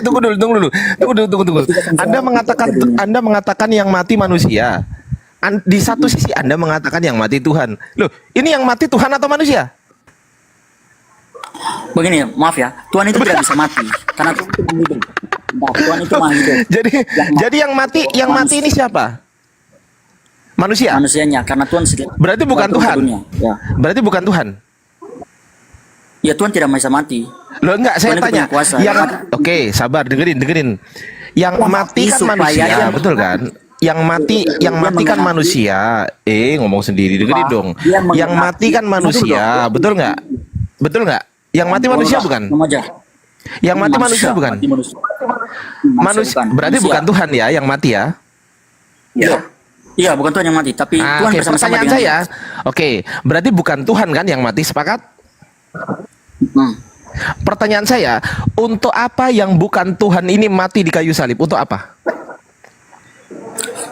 Tunggu dulu. Anda mengatakan yang mati manusia. Di satu sisi Anda mengatakan yang mati Tuhan. Loh, ini yang mati Tuhan atau manusia? begini, maaf ya, Tuhan itu tidak bisa mati karena Tuhan itu maha hidup. Nah, Tuhan itu maha hidup. Jadi yang mati ini siapa? Manusia. Manusianya karena Tuhan sudah. Berarti bukan Tuhan. Ya. Berarti bukan Tuhan. Ya Tuhan tidak bisa mati. Loh, enggak, saya Tuhan itu tanya. punya kuasa. Oke, sabar, dengerin. Yang mati kan supaya manusia, dia- betul kan? Yang mati kan mengenai- manusia. Ngomong sendiri, dengerin Pak, dong. dia mengenai- Yang mati kan manusia, betul nggak? Betul nggak? Yang mati manusia bukan? Mengajar. Yang mati manusia bukan? Mati manusia. Manusia berarti bukan Tuhan ya yang mati ya? Iya. Iya, bukan Tuhan yang mati, tapi Tuhan Oke, bersama-sama pertanyaan dengan saya. Oke, berarti bukan Tuhan kan yang mati, sepakat? Hmm. Pertanyaan saya, untuk apa yang bukan Tuhan ini mati di kayu salib? Untuk apa?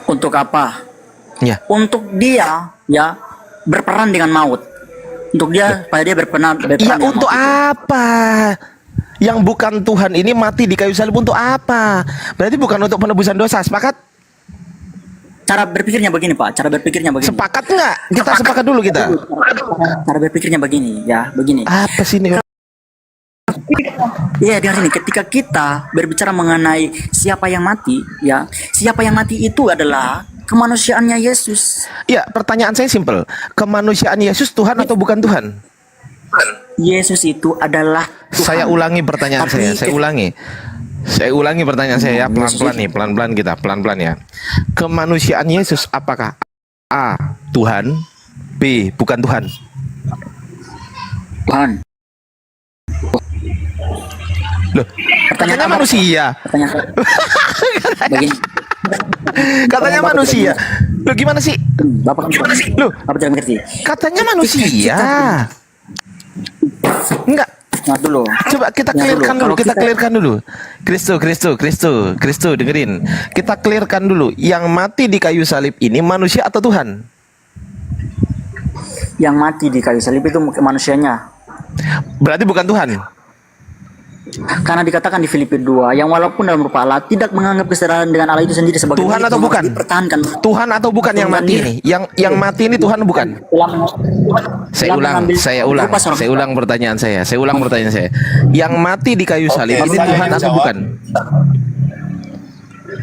Untuk apa? Ya. Untuk dia ya berperan dengan maut. Untuk dia supaya dia berperan Ya dengan untuk maut. apa? Yang bukan Tuhan ini mati di kayu salib untuk apa? Berarti bukan untuk penebusan dosa, sepakat? Cara berpikirnya begini, Pak. Cara berpikirnya begini. Sepakat nggak? Kita sepakat dulu kita. Cara berpikirnya begini, ya, begini. Apa sih ini? Iya, dengar ini. Ketika kita berbicara mengenai siapa yang mati, ya, siapa yang mati itu adalah kemanusiaannya Yesus. Ya, pertanyaan saya simpel. Kemanusiaan Yesus Tuhan atau bukan Tuhan? Yesus itu adalah Tuhan. Saya ulangi pertanyaan Tapi saya ulangi pertanyaan saya ya, pelan-pelan nih, pelan-pelan ya. Kemanusiaan Yesus apakah A. Tuhan, B. bukan Tuhan? Tuhan. Loh, katanya apa? manusia. Pertanyaan saya. Begini. Katanya manusia. Loh, gimana sih? Bapak gimana sih? Loh, Bapak tidak mengerti. katanya manusia. Enggak. Nah, dulu. Coba kita Ya, clearkan dulu, Kalau kita clearkan dulu. Kristo, dengerin. Kita clearkan dulu. Yang mati di kayu salib ini manusia atau Tuhan? yang mati di kayu salib itu manusianya. Berarti bukan Tuhan. Karena dikatakan di Filipi 2, yang walaupun dalam rupa Allah tidak menganggap kesetaraan dengan Allah itu sendiri sebagai Tuhan milik atau yang bukan? harus dipertahankan. Tuhan atau bukan yang mati ini? Yang mati ini Tuhan bukan? Saya ulang pertanyaan saya. Yang mati di kayu salib ini Tuhan atau bukan?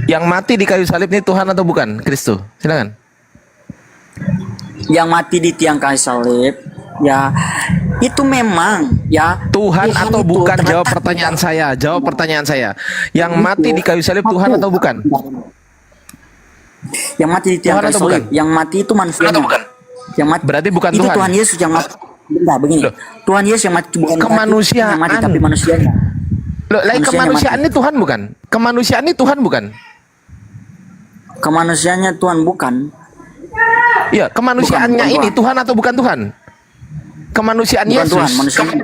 Yang mati di kayu salib ini Tuhan atau bukan? Kristo, silakan. Yang mati di tiang kayu salib, ya itu memang ya Tuhan atau itu bukan? terletak- Jawab pertanyaan saya. Yang mati di kayu salib Tuhan atau bukan? Yang mati di tiang Tuhan kayu atau salib, bukan? yang mati itu manusianya. Yang mati Berarti bukan itu Tuhan. Tuhan Yesus yang mati. Bentar, begini. Loh. Tuhan Yesus yang mati bukan Kemanusiaan. yang mati tapi manusianya. Loh, Manusianya kemanusiaan mati. ini Tuhan bukan? Kemanusiaan ini Tuhan bukan? Kemanusiaannya Tuhan bukan. Iya, kemanusiaannya Bukan ini Tuhan. Tuhan atau bukan Tuhan? Kemanusiaan Bukan Yesus. Tuhan, manusianya.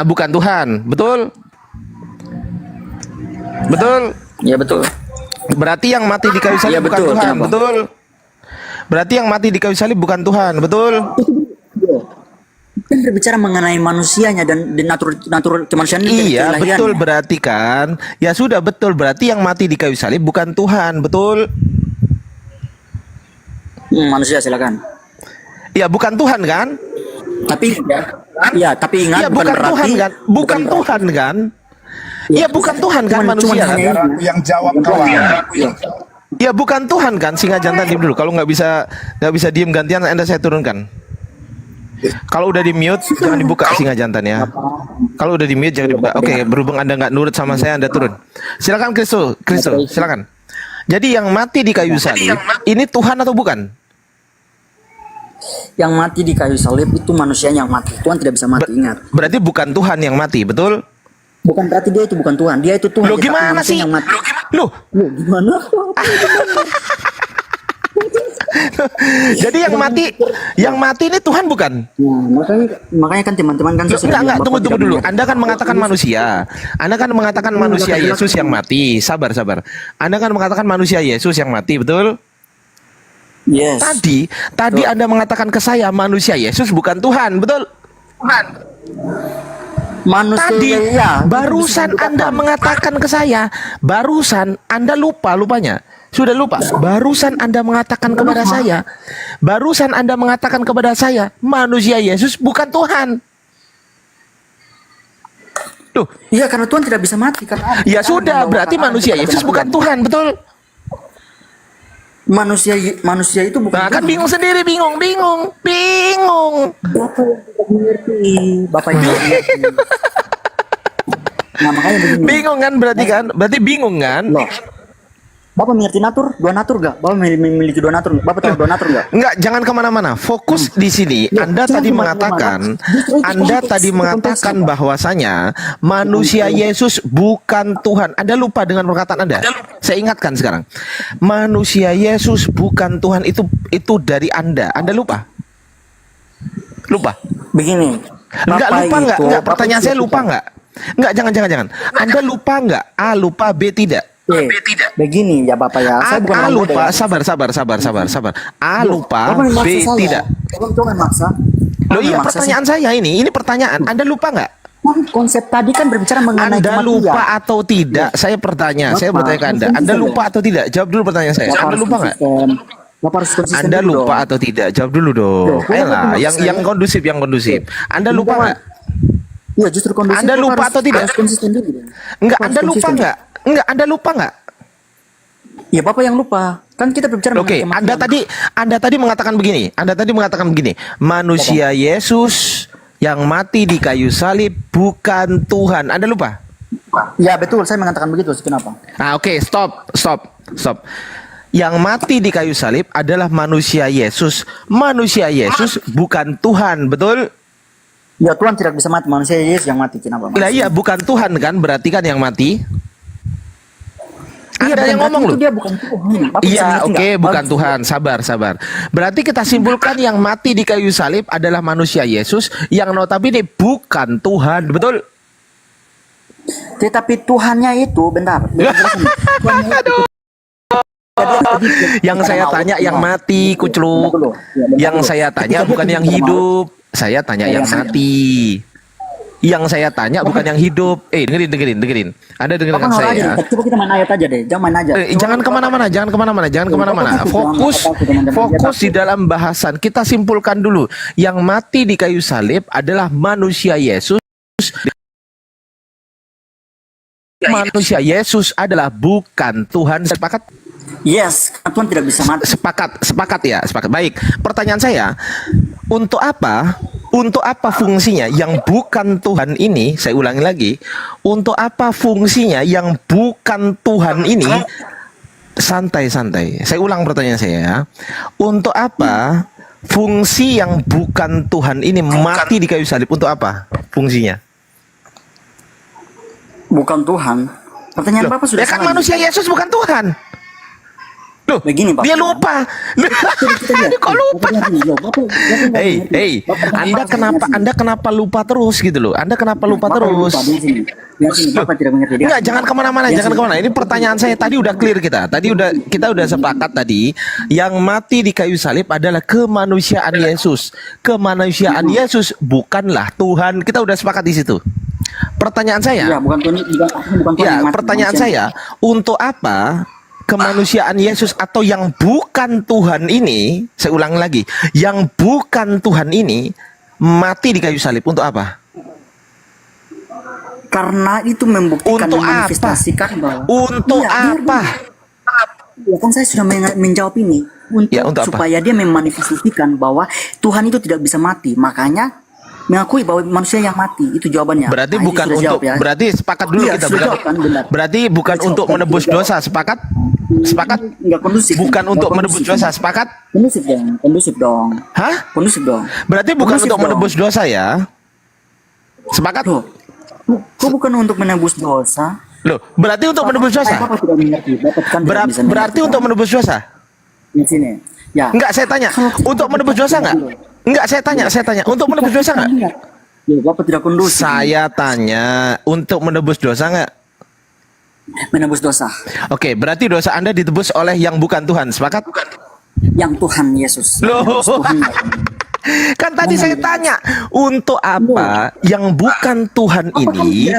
Bukan Tuhan, betul? Betul. Ya betul. Berarti yang mati di kayu salib Iya, bukan betul. Tuhan, Kenapa? betul? Berarti yang mati di kayu salib bukan Tuhan, betul? kan berbicara mengenai manusianya dan natur kemanusiaan ini. Iya, kelahirannya. betul berarti kan. Ya sudah betul berarti yang mati di kayu salib bukan Tuhan, betul? Manusia silakan. Ya bukan Tuhan kan? Tapi ya, tapi ingat Ya bukan berarti Tuhan kan? Bukan Tuhan kan? Ya bukan Tuhan kan manusia kan? Yang jawab kawan. Ya bukan Tuhan kan? Singa jantan diem dulu. Kalau nggak bisa diem gantian Anda saya turunkan. Kalau udah di mute jangan dibuka singa jantan ya. Kalau udah di mute jangan dibuka. Oke, berhubung Anda nggak nurut sama saya Anda turun. Silakan Kristo, silakan. Jadi yang mati di kayu salib ini Tuhan atau bukan? yang mati di kayu salib itu manusia yang mati. Tuhan tidak bisa mati, ingat. Berarti bukan Tuhan yang mati, betul? Bukan berarti dia itu bukan Tuhan. Dia itu Tuhan. Loh tetapi gimana manusia sih? Yang mati. Loh Gimana? jadi yang mati ini Tuhan bukan? Nah, makanya kan teman-teman kan Loh, enggak, tunggu dulu. Anda kan mengatakan manusia. Anda kan mengatakan manusia Yesus yang mati. Sabar. Anda kan mengatakan manusia Yesus yang mati, betul? Yes. Tadi Anda mengatakan ke saya manusia Yesus bukan Tuhan, betul? Tuhan. Manusia Tadi ya, barusan Anda mengatakan ke saya, barusan Anda lupanya. Sudah lupa. Barusan Anda mengatakan kepada saya, manusia Yesus bukan Tuhan. Loh, iya karena Tuhan tidak bisa mati karena ya sudah, berarti manusia Yesus bukan Tuhan, betul? Manusia itu bukan Nah, kan bingung sendiri, bingung. Bapak yang tidak mengerti. Bapak yang tidak mengerti. Nah makanya begini. Bingung kan berarti kan? Berarti bingung kan? Loh. Bapak mengerti dua natur gak? Bapak memiliki dua natur. Bapak tahu dua natur gak? Enggak, jangan kemana-mana. Fokus di sini. Anda tadi mengatakan bahwasanya manusia Yesus bukan Tuhan. Anda lupa dengan perkataan Anda. Saya ingatkan sekarang. Manusia Yesus bukan Tuhan itu dari Anda. Anda lupa? Lupa? Begini. Enggak lupa enggak? itu, Enggak, pertanyaan saya lupa enggak? Enggak, jangan. Anda lupa enggak? A lupa, B tidak. Begini ya Bapak ya. Saya bukan A lupa, ya. sabar. A lupa, Bapak memaksa B saya. tidak. Bapak maksa. Loh iya, pertanyaan saya ini pertanyaan. Anda lupa nggak? Konsep tadi kan berbicara mengenai Anda kematian. lupa atau tidak? Saya bertanya ke Anda. Anda lupa atau tidak? Jawab dulu pertanyaan saya. Bapak Anda harus lupa nggak? konsisten. Bapak harus konsisten Anda dulu lupa dong. atau tidak? Jawab dulu dong. Loh, Ayolah, kenapa yang kondusif. Anda lupa nggak? Iya, justru kondusif. Anda Bapak lupa harus- atau tidak? harus konsisten dulu dong. Enggak, Bapak Anda harus lupa konsisten. nggak? Enggak, Anda lupa nggak? Ya Bapak yang lupa. Kan kita berbicara Oke, mengenai kematian. Anda tadi mengatakan begini. Manusia Yesus yang mati di kayu salib bukan Tuhan. Anda lupa? Ya betul, saya mengatakan begitu. Kenapa? Nah, oke, stop. Yang mati di kayu salib adalah manusia Yesus. Manusia Yesus bukan Tuhan, betul? Ya Tuhan tidak bisa mati. Manusia Yesus yang mati. Kenapa? Nah, iya, bukan Tuhan kan? Berarti kan yang mati. Iya, Anda yang ngomong itu loh. dia bukan Tuhan. Bapak bisa Iya, mengerti oke, nggak? bukan Bagus. Tuhan. Sabar. Berarti kita simpulkan yang mati di kayu salib adalah manusia Yesus yang notabene bukan Tuhan, betul? Tetapi Tuhannya itu, bentar. Aduh. Yang saya tanya yang mati, kucluk. Yang saya tanya bukan yang hidup. Saya tanya yang mati. Yang saya tanya bukan yang hidup. Dengerin. Anda dengarkan saya. Coba kita main ayat aja deh. Jangan main aja. Jangan kemana-mana. Fokus di dalam bahasan. Kita simpulkan dulu. Yang mati di kayu salib adalah manusia Yesus. Manusia Yesus adalah bukan Tuhan. Sepakat? Yes, Tuhan tidak bisa mati. Sepakat ya. Baik. Pertanyaan saya, untuk apa fungsinya yang bukan Tuhan ini? Saya ulangi lagi. Untuk apa fungsinya yang bukan Tuhan ini? Santai. Saya ulang pertanyaan saya ya. Untuk apa fungsi yang bukan Tuhan ini mati di kayu salib? Untuk apa fungsinya? Bukan Tuhan. Pertanyaan Loh, Bapak sudah ya kan salah. manusia Yesus bukan Tuhan. Loh, Begini, Pak. dia lupa. Kok lupa? Anda kenapa lupa terus gitu loh? Anda kenapa lupa terus? Biar sini, Bapak tidak mengerti. Dia Enggak, jangan kemana-mana, jangan kemana. Ini pertanyaan saya tadi udah clear kita. Kita udah sepakat tadi, yang mati di kayu salib adalah kemanusiaan Yesus. Kemanusiaan Yesus bukanlah Tuhan. Kita udah sepakat di situ. Pertanyaan saya, Ya, bukan Tuhan, bukan Tuhan ya, yang mati, pertanyaan manusia. saya, untuk apa kemanusiaan Yesus atau yang bukan Tuhan ini, saya ulang lagi, yang bukan Tuhan ini mati di kayu salib untuk apa? Karena itu membuktikan Untuk dan manifestasikan bahwa Untuk Iya, apa? Ya kan saya sudah menjawab ini untuk, Ya, untuk apa? supaya dia memanifestasikan bahwa Tuhan itu tidak bisa mati. Makanya mengakui bahwa manusia yang mati itu jawabannya. Berarti Nah, itu bukan sudah untuk, jawab, ya. berarti sepakat dulu Iya, kita sudah berarti, jawab kan, benar. berarti bukan Sudah untuk jawab, menebus sudah dosa, sepakat? Sepakat? Nggak kondusif. Bukan Nggak untuk kondusif. menebus dosa, sepakat? Kondusif dong, kondusif dong, Hah? kondusif dong. Berarti bukan Kondusif untuk dong. menebus dosa ya? Sepakat? Loh, kok bukan untuk menebus dosa? Loh, berarti untuk menebus dosa? Bapak tidak mengerti. Bapak kan tidak bisa mengerti, Berarti kan? untuk menebus dosa? Di sini. Ya. Enggak, saya tanya. Untuk menebus dosa enggak? Enggak, saya tanya. Untuk menebus dosa enggak? Ya, Bapak tidak kondusif. Saya tanya, untuk menebus dosa enggak? Menebus dosa. Oke, berarti dosa Anda ditebus oleh yang bukan Tuhan, sepakat? Yang Tuhan Yesus. Loh. Yang Tuhan. Kan tadi saya tanya, untuk apa yang bukan Tuhan ini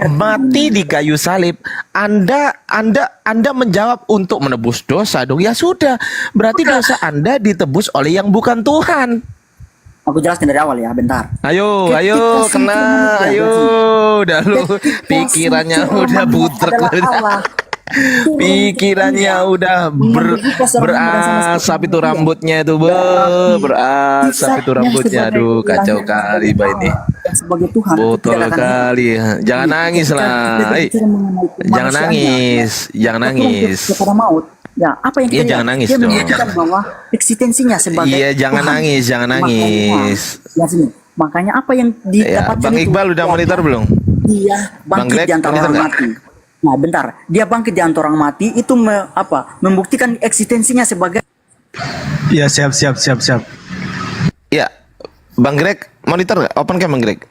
mati di kayu salib? Anda menjawab untuk menebus dosa dong. Ya sudah, berarti dosa Anda ditebus oleh yang bukan Tuhan. Aku jelaskan dari awal ya, bentar. Ayo, ayo, kena, ayo, udah lu pikirannya udah butrek udah. Pikirannya udah berasap itu rambutnya itu, berasap itu rambutnya. Aduh, kacau kali Mbak ini. Sebagai Tuhan. Botol kali. Jangan nangis lah. Jangan nangis, jangan nangis. Kepada maut. Ya, apa yang Iya, kita jangan nangis dia dong. menunjukkan bahwa eksistensinya sebagai Iya, jangan Tuhan. nangis, jangan nangis. Makanya, ya sini. Makanya apa yang Ya, didapatkan Bang itu, Iqbal udah ya, monitor belum? Dia Bang bangkit Greg, di antara monitor orang nggak? mati. Nah, bentar. Dia bangkit di antara orang mati itu membuktikan eksistensinya sebagai Ya siap. Ya, Bang Greg monitor nggak? Open cam Bang Greg.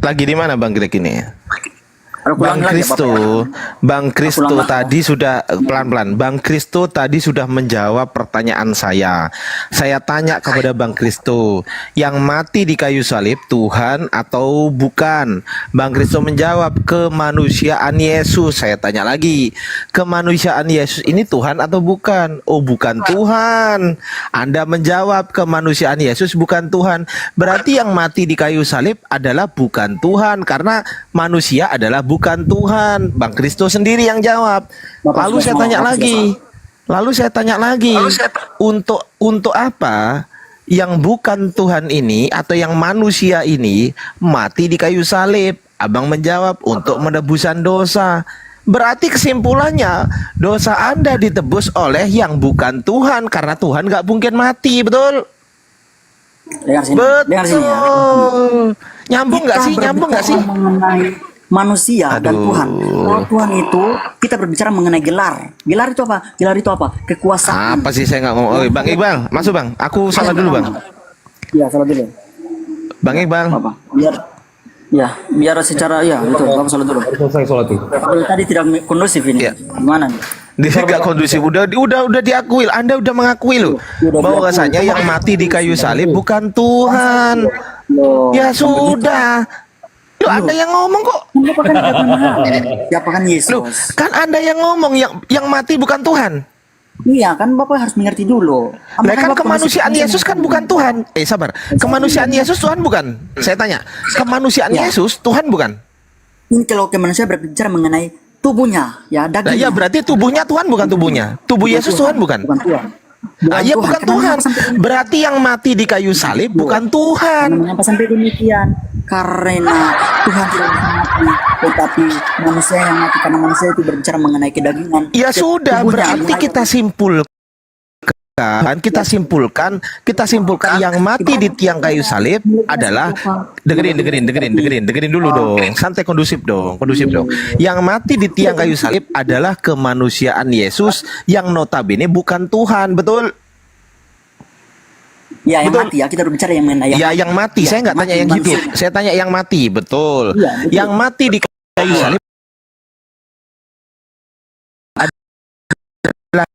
Lagi di mana Bang Greg ini? Bang Kristo, Bang Kristo tadi sudah pelan-pelan. Bang Kristo tadi sudah menjawab pertanyaan saya. Saya tanya kepada Bang Kristo, yang mati di kayu salib Tuhan atau bukan? Bang Kristo menjawab kemanusiaan Yesus. Saya tanya lagi, kemanusiaan Yesus ini Tuhan atau bukan? Oh, bukan Tuhan. Anda menjawab kemanusiaan Yesus bukan Tuhan. Berarti yang mati di kayu salib adalah bukan Tuhan karena manusia adalah bukan Tuhan. Bang Kristo sendiri yang jawab. Lalu saya tanya lagi. Untuk apa yang bukan Tuhan ini atau yang manusia ini mati di kayu salib? Abang menjawab untuk menebusan dosa. Berarti kesimpulannya dosa Anda ditebus oleh yang bukan Tuhan karena Tuhan nggak mungkin mati, betul? dengar sini ya. Betul. Nyambung nggak sih? Nyambung nggak sih? Mengenai manusia dan Aduh. Tuhan. Kalau Tuhan itu kita berbicara mengenai gelar. Gelar itu apa? Gelar itu apa? Kekuasaan. Apa sih saya nggak ngomong? Oh, Bang Iqbal, masuk Bang. Aku salah dulu Bang. Iya, salah dulu. Bang Iqbal. Apa? Biar secara itu Bapak salah dulu. Selesai sholat tuh. Tadi tidak kondusif ini. Iya. Gimana nih? Dia nggak kondusif. Udah diakui. Anda udah mengakui loh bahwa rasanya yang mati di kayu salib bukan Tuhan. Ya sudah. Loh, Anda yang ngomong kok. Bapak kan tidak benar. Siapa kan Yesus? Loh, kan Anda yang ngomong yang mati bukan Tuhan. Iya, kan Bapak harus mengerti dulu. Lah kan Bapak kemanusiaan masih- Yesus kan bukan Tuhan. Sabar. Kemanusiaan Yesus Tuhan bukan? Saya tanya. Kemanusiaan Ya. Yesus Tuhan bukan? Ini kalau manusia berbicara mengenai tubuhnya, ya Nah, daging. ya berarti tubuhnya Tuhan bukan tubuhnya. Tubuh Yesus Tuhan bukan? Bukan Tuhan. Ah, iya bukan Kenapa Tuhan. sampai- Berarti yang mati di kayu salib bukan Tuhan. Mengapa sampai demikian? Karena Tuhan tidak bisa mati, tetapi manusia yang mati karena manusia itu berbicara mengenai kedagingan. Ya sudah, Tubuhnya berarti yang kita simpulkan yang mati di tiang kayu salib adalah dengerin dulu dong. Santai, kondusif dong. Yang mati di tiang kayu salib adalah kemanusiaan Yesus yang notabene bukan Tuhan, betul? Ya, yang Betul. mati ya. Kita berbicara yang mengenai Ya yang mati, Ya, saya nggak tanya mati yang hidup. manusia. Saya tanya yang mati, betul. Iya, betul. Yang mati di kayu salib adalah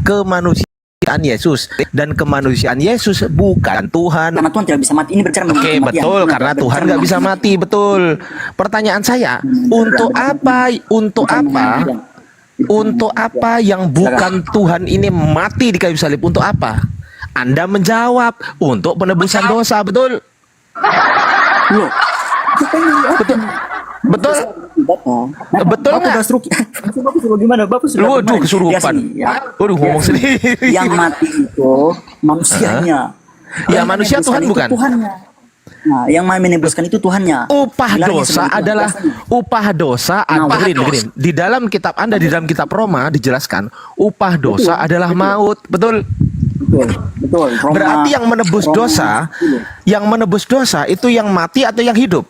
kemanusiaan Yesus, dan kemanusiaan Yesus bukan Tuhan. Karena Tuhan tidak bisa mati. Ini berbicara mengenai Oke, kematian. betul, karena Berbicara Tuhan nggak bisa mengenai mati, betul. Pertanyaan saya, untuk apa, untuk apa yang bukan Tuhan ini mati di kayu salib? Untuk apa? Anda menjawab, untuk penebusan dosa, betul? Loh, Betul, betul, Bapak. Betul Bapak nggak? udah suruh Bapak suruh gimana? Bapak sudah Waduh, kemarin. kesurupan. Ya, sini, ya. Waduh, ngomong sendiri. Yang mati itu manusianya. Ya, Yang manusia menebuskan Tuhan itu bukan? Tuhannya. Nah, yang menebuskan itu Tuhannya. Upah Bilangnya dosa sebagai Tuhan adalah biasanya. upah dosa. Dengerin. Di dalam kitab Anda, di dalam kitab Roma dijelaskan upah dosa adalah maut, betul? Betul, betul. Roma- Berarti yang menebus Roma dosa, 10. yang menebus dosa itu yang mati atau yang hidup?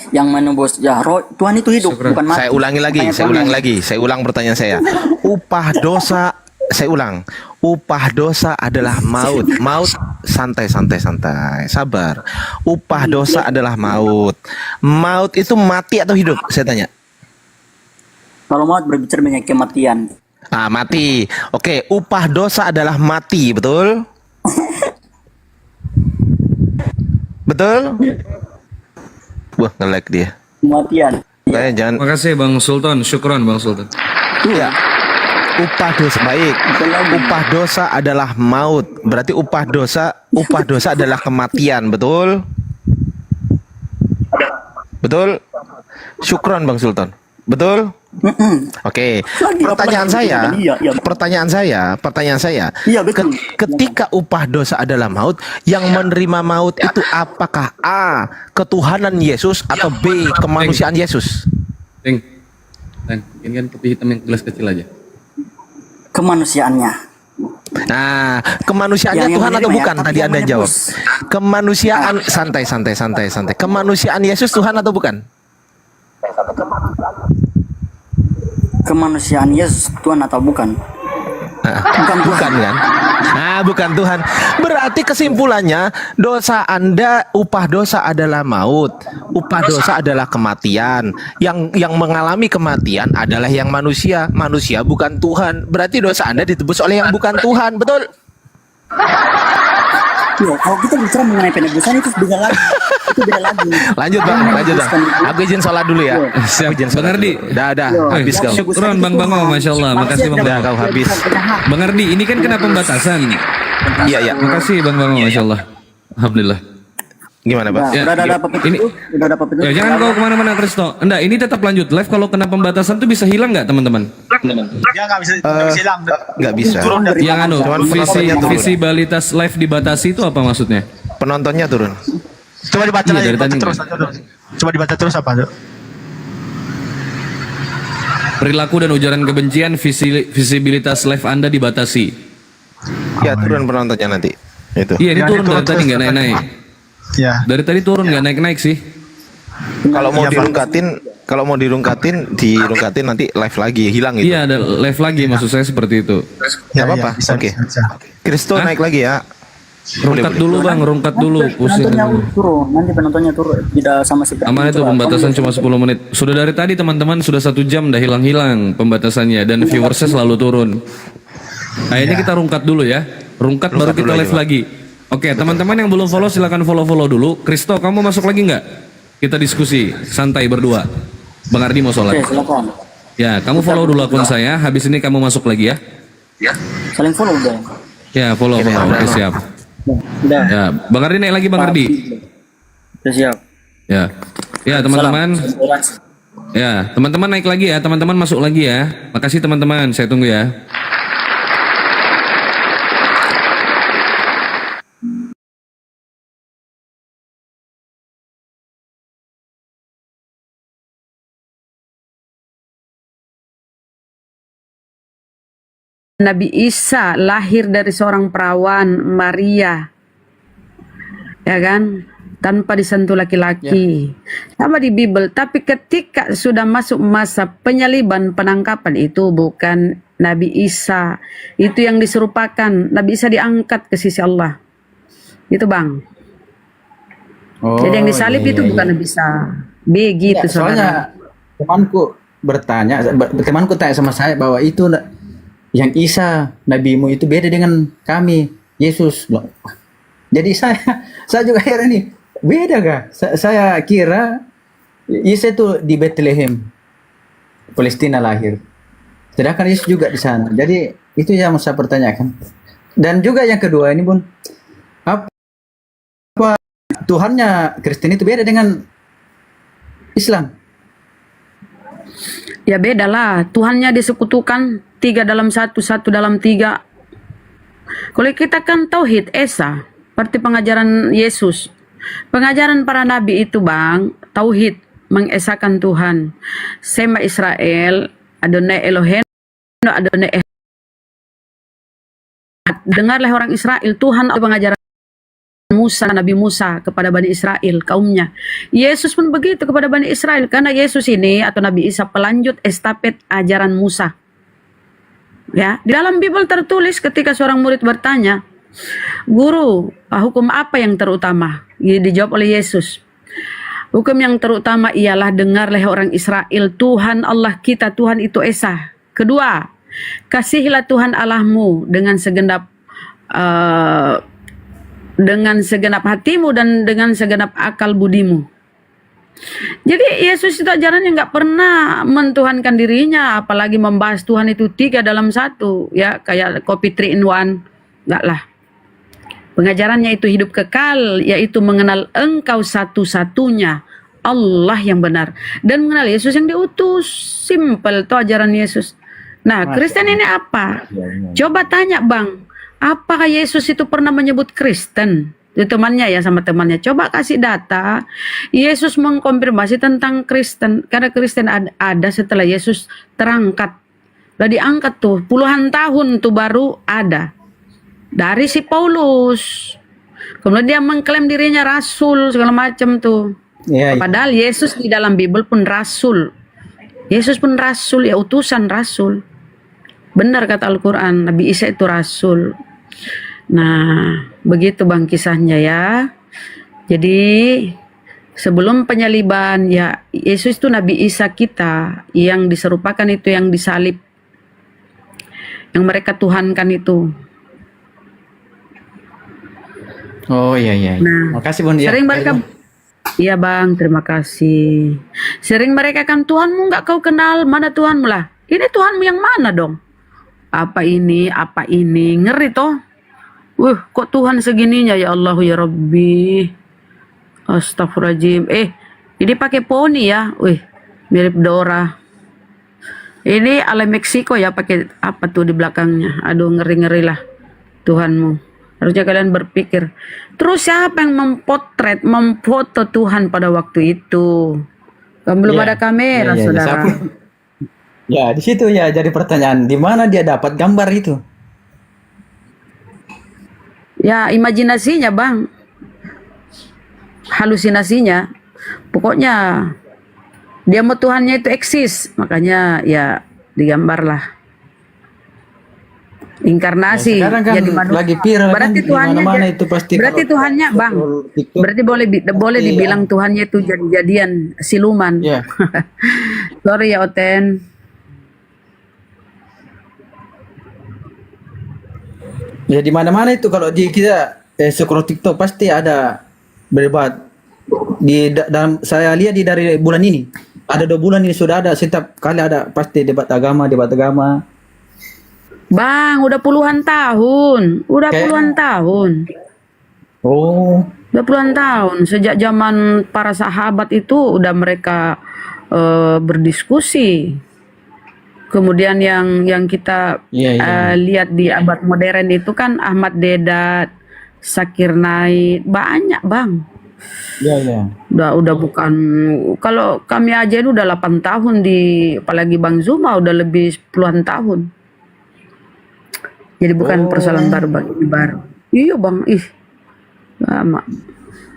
Yang menebus ya Tuhan itu hidup, Syukran. bukan mati. Saya ulangi lagi, Makanya saya Tuhan ulang yang- lagi, saya ulang pertanyaan saya. Upah dosa, saya ulang. Upah dosa adalah maut. Maut, santai, santai, santai. Sabar. Upah dosa adalah maut. Maut itu mati atau hidup? Saya tanya. Kalau mau berbicara mengenai kematian. Ah, mati. Oke, upah dosa adalah mati, betul? Betul? Wah, nge-lag dia. Kematian. Kayaknya jangan. Makasih Bang Sultan, syukron Bang Sultan. Ya. Upah dosa baik. Upah dosa adalah maut. Berarti upah dosa adalah kematian, betul? Betul? Syukron Bang Sultan. Betul? Oke. Pertanyaan saya, pertanyaan saya. Iya, betul. Ketika upah dosa adalah maut, yang menerima maut itu apakah A, ketuhanan Yesus, atau B, kemanusiaan Yesus? Ting, ini kan kopi hitam yang gelas kecil aja. Kemanusiaannya. Nah, kemanusiaannya Yang Tuhan atau menerima ya, bukan? tapi Tadi yang Anda jawab. menebus. Kemanusiaan santai. Kemanusiaan Yesus Tuhan atau bukan? Kemanusiaan Yesus Tuhan atau bukan? Nah, Bukan Tuhan. bukan kan? Nah, bukan Tuhan. Berarti kesimpulannya dosa Anda, upah dosa adalah maut. Upah dosa adalah kematian. Yang mengalami kematian adalah yang manusia. Manusia bukan Tuhan. Berarti dosa Anda ditebus oleh yang bukan Tuhan. Betul? Iya, kalau kita bicara mengenai penebusan itu beda lagi. Itu beda lagi. Lanjut Bang, lanjut Bang. Aku izin sholat dulu ya. Siap. Aku izin Bang sholat Ardi. dulu. Dah, Yo, habis kau. Syukron Bang Bango, Masya Allah. Makasih Bang Dah, Bango. kau habis. Bang Ardi, ini kan kena pembatasan. Iya, iya. Makasih Bang Bango, Masya Allah. Alhamdulillah. Gimana, Bang? Ya, Udah ada ya, apa ini- itu? Udah ada apa itu? Ya, jangan kau kemana-mana Kristo. Enggak, ini tetap lanjut live. Kalau kena pembatasan tuh bisa hilang nggak teman-teman? Ya nggak bisa hilang. Nggak bisa. Turun dari Yang anu, Cuman penontonnya turun. visibilitas live dibatasi itu apa maksudnya? Penontonnya turun. Coba dibaca Iya, lagi, dari baca tadi terus. Coba dibaca terus apa tuh? Perilaku dan ujaran kebencian, visibilitas live Anda dibatasi. Ya, turun penontonnya nanti. Itu. Iya, ini Ya, turun ini dari turun tadi terus, nggak naik-naik. Ya. Dari tadi turun nggak naik-naik sih. Kalau mau Iya, Bang. dirungkatin, dirungkatin nanti live lagi, hilang itu. Iya, ada live lagi maksud saya seperti itu. Nggak Ya, apa-apa. ya, bisa, Oke. bisa. Kristo Hah? naik lagi ya. Rungkat dulu Bang, rungkat dulu. Pusing. Penontonnya turun, nanti penontonnya turun. Tidak sama sekali. Aman itu pembatasan cuma 10 menit. Sudah dari tadi teman-teman sudah 1 jam dah hilang-hilang pembatasannya dan viewersnya selalu turun. Akhirnya kita rungkat dulu ya. Rungkat baru kita dulu live aja, lagi. Oke, teman-teman yang belum follow silakan follow dulu. Kristo, kamu masuk lagi nggak? Kita diskusi santai berdua. Bang Ardi mau Oke, sholat. silakan. Ya, kamu follow dulu akun saya. Habis ini kamu masuk lagi ya. Saling follow deh. Ya, follow. Oke, siap. Udah. Ya, Bang Ardi naik lagi Bang Ardi. Udah siap. Ya. Ya, teman-teman. Salam. Ya, teman-teman naik lagi ya, teman-teman masuk lagi ya. Makasih teman-teman, saya tunggu ya. Nabi Isa lahir dari seorang perawan Maria, ya kan, tanpa disentuh laki-laki. Sama di Bible. Tapi ketika sudah masuk masa penyaliban, penangkapan, itu bukan Nabi Isa. Itu yang diserupakan. Nabi Isa diangkat ke sisi Allah. Itu Bang. Oh, Jadi yang disalib iya, itu iya, bukan iya. Nabi Isa. Begitu Soalnya saudara. temanku tanya sama saya bahwa itu yang Isa nabimu itu beda dengan kami Yesus. Loh. Jadi saya juga heran nih, beda gak? Saya kira Isa itu di Bethlehem, Palestina lahir. Sedangkan Yesus juga di sana. Jadi itu yang saya pertanyakan. Dan juga yang kedua ini Bun, apa Tuhannya Kristen itu beda dengan Islam? Ya beda lah. Tuhannya disekutukan 3 dalam 1, 1 dalam 3. Kalau kita kan tauhid esa, seperti pengajaran Yesus. Pengajaran para nabi itu Bang, tauhid, mengesakan Tuhan. Sema Israel, Adonai Elohim, Adonai Echad. Dengarlah orang Israel, Tuhan pengajaran Musa, Nabi Musa kepada Bani Israel, kaumnya. Yesus pun begitu kepada Bani Israel, karena Yesus ini atau Nabi Isa pelanjut estafet ajaran Musa. Ya, di dalam Bible tertulis ketika seorang murid bertanya, "Guru, hukum apa yang terutama?" Dijawab oleh Yesus, "Hukum yang terutama ialah dengarlah orang Israel, Tuhan Allah kita, Tuhan itu Esa. Kedua, kasihilah Tuhan Allahmu dengan segenap hatimu dan dengan segenap akal budimu." Jadi Yesus itu ajarannya nggak pernah mentuhankan dirinya, apalagi membahas Tuhan itu 3 dalam 1, ya kayak kopi 3 in 1, nggak lah. Pengajarannya itu hidup kekal, yaitu mengenal Engkau satu-satunya Allah yang benar dan mengenal Yesus yang diutus. Simple tuh ajaran Yesus. Nah, Kristen ini apa? Coba tanya Bang, apakah Yesus itu pernah menyebut Kristen? Itu temannya ya, sama temannya. Coba kasih data. Yesus mengkonfirmasi tentang Kristen. Karena Kristen ada setelah Yesus terangkat. Udah diangkat tuh. Puluhan tahun tuh baru ada. Dari si Paulus. Kemudian dia mengklaim dirinya rasul. Segala macam tuh. Ya, Padahal Yesus di dalam Bible pun rasul. Yesus pun rasul. Ya utusan rasul. Benar kata Al-Quran. Nabi Isa itu rasul. Nah, begitu Bang kisahnya ya. Jadi sebelum penyaliban ya Yesus itu Nabi Isa kita, yang diserupakan itu yang disalib, yang mereka tuhankan itu. oh iya iya. Nah, Makasih Bun ya. sering mereka, iya Bang, terima kasih. Sering mereka kan, Tuhanmu nggak kau kenal, mana Tuhanmu lah? Ini Tuhanmu yang mana dong? Apa ini, ngeri toh. Kok Tuhan segininya ya Allah ya Rabbi. Astagfirullahaladzim. Ini pakai poni ya. Mirip Dora. Ini ala Meksiko ya, pakai apa tuh di belakangnya. Aduh, ngeri-ngeri lah Tuhanmu. Harusnya kalian berpikir. Terus siapa yang memfoto Tuhan pada waktu itu? Kan belum ada kamera, saudara. Ya, di situ ya jadi pertanyaan, di mana dia dapat gambar itu? Ya, imajinasinya Bang. Halusinasinya. Pokoknya dia mau Tuhannya itu eksis. Makanya ya digambarlah. Inkarnasi. Ya, sekarang kan jadi manusia. lagi viral Berarti kan, Tuhannya dimana-mana itu pasti berarti kalau Tuhannya Bang. TikTok, Berarti boleh iya. dibilang Tuhannya itu jadi-jadian siluman. Iya. Sorry ya Oten. Ya di mana-mana itu kalau kita scroll TikTok pasti ada berdebat. Dalam saya lihat dari bulan ini ada 2 bulan ini sudah ada, setiap kali ada pasti debat agama. Bang, udah puluhan tahun. Puluhan tahun. Oh. Udah puluhan tahun. Sejak zaman para sahabat itu udah mereka berdiskusi. Kemudian yang kita lihat di abad modern itu kan Ahmad Dedat, Zakir Naik, banyak Bang. Iya. Udah bukan, kalau kami aja itu udah 8 tahun apalagi Bang Zuma udah lebih puluhan tahun. Jadi bukan persoalan baru. Iya Bang, lama.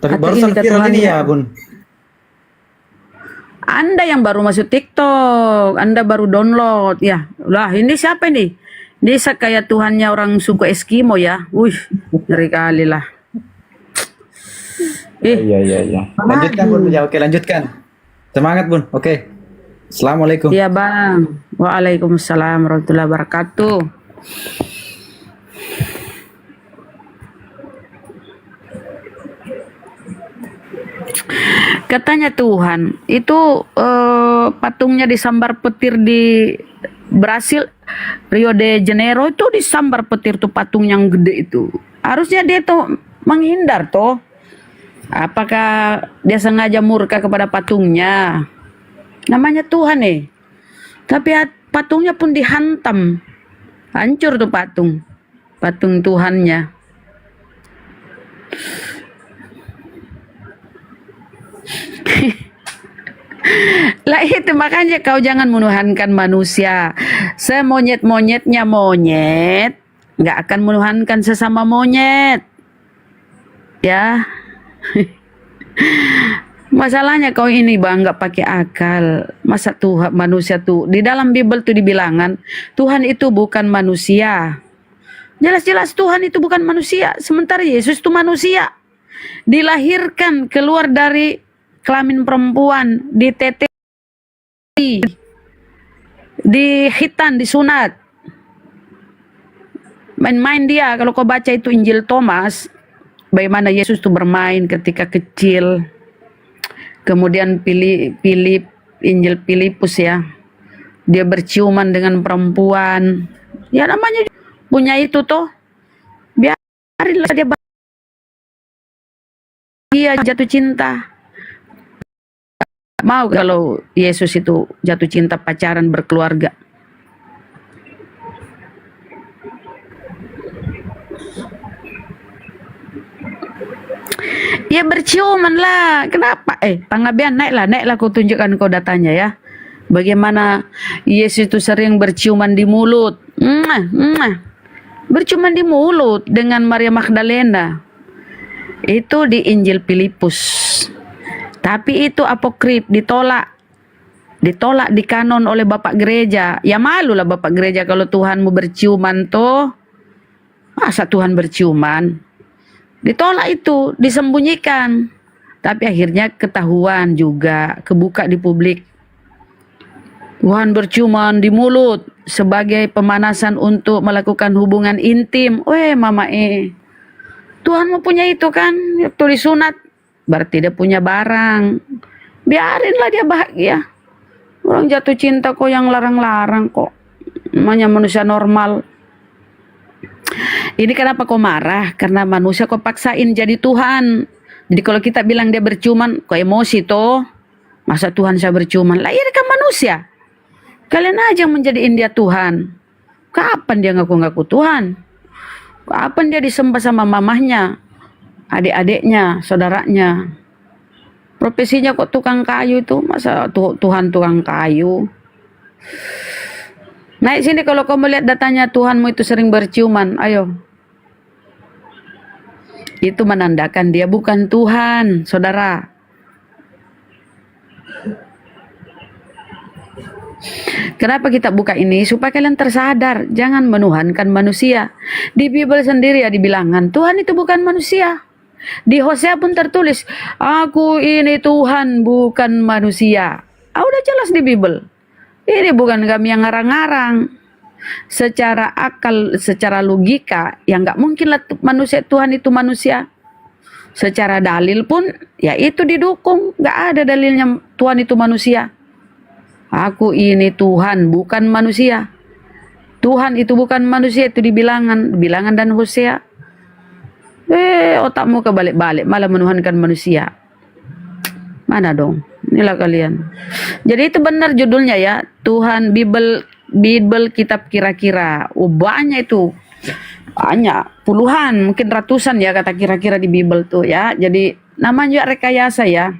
Tapi Atau barusan kata viral Tuhan ini ya Bun. Anda yang baru masuk TikTok, Anda baru download, ya Lah, ini siapa ini? Ini kayak Tuhannya orang suku Eskimo ya. Wih, ngeri kali lah. Iya. Lanjutkan Bun. Ya, oke, lanjutkan. Semangat Bun. Oke. Assalamualaikum. Iya Bang. Waalaikumsalam warahmatullahi wabarakatuh. Katanya Tuhan itu patungnya disambar petir di Brasil, Rio de Janeiro itu disambar petir tuh patung yang gede itu. Harusnya dia tuh menghindar toh. Apakah dia sengaja murka kepada patungnya? Namanya Tuhan Tapi patungnya pun dihantam. Hancur tuh patung. Patung Tuhannya. Lah itu makanya kau jangan menuhankan manusia. Semonyet-monyetnya monyet nggak akan menuhankan sesama monyet. Ya. Masalahnya kau ini Bang nggak pakai akal. Masa Tuhan manusia tuh di dalam Bible tuh dibilangan Tuhan itu bukan manusia. Jelas-jelas Tuhan itu bukan manusia. Sementara Yesus itu manusia. Dilahirkan keluar dari kelamin perempuan, ditetesi, dihitan, disunat. Main-main dia. Kalau kau baca itu Injil Thomas, bagaimana Yesus itu bermain ketika kecil. Kemudian Injil Filipus ya, dia berciuman dengan perempuan. Ya namanya punya itu toh. Biarinlah dia jatuh cinta. Mau kalau Yesus itu jatuh cinta, pacaran, berkeluarga. Ya berciuman lah. Kenapa? Panggabean naiklah aku tunjukkan kau datanya ya. Bagaimana Yesus itu sering berciuman di mulut. Berciuman di mulut dengan Maria Magdalena. Itu di Injil Filipus. Tapi itu apokrif, ditolak. Ditolak di kanon oleh Bapak Gereja. Ya malulah Bapak Gereja kalau Tuhanmu berciuman toh. Masa Tuhan berciuman? Ditolak itu, disembunyikan. Tapi akhirnya ketahuan juga, kebuka di publik. Tuhan berciuman di mulut sebagai pemanasan untuk melakukan hubungan intim. Mama Tuhan mau punya itu kan, waktu disunat. Berarti dia punya barang. Biarinlah dia bahagia. Orang jatuh cinta kok yang larang-larang kok. Namanya manusia normal. Ini kenapa kau marah? Karena manusia kau paksain jadi Tuhan. Jadi kalau kita bilang dia berciuman, kau emosi toh. Masa Tuhan saya berciuman? Lah ini kan manusia. Kalian aja yang menjadiin dia Tuhan. Kapan dia ngaku-ngaku Tuhan? Kapan dia disembah sama mamahnya, adik-adiknya, saudaranya? Profesinya kok tukang kayu itu. Masa Tuhan tukang kayu? Naik sini kalau kau melihat datanya Tuhanmu itu sering berciuman. Ayo. Itu menandakan dia bukan Tuhan, saudara. Kenapa kita buka ini? Supaya kalian tersadar. Jangan menuhankan manusia. Di Bible sendiri ya dibilangkan Tuhan itu bukan manusia. Di Hosea pun tertulis, aku ini Tuhan bukan manusia. Udah jelas di Bible. Ini bukan kami yang ngarang-ngarang. Secara akal, secara logika, ya nggak mungkin lah manusia Tuhan itu manusia. Secara dalil pun, ya itu didukung. Nggak ada dalilnya Tuhan itu manusia. Aku ini Tuhan, bukan manusia. Tuhan itu bukan manusia, itu dibilangan dan Hosea. Otakmu kebalik-balik, malah menuhankan manusia. Mana dong? Inilah kalian. Jadi itu benar judulnya ya. Tuhan Bible kitab kira-kira. Banyak itu. Banyak. Puluhan, mungkin ratusan ya kata kira-kira di Bible tuh ya. Jadi namanya juga rekayasa ya.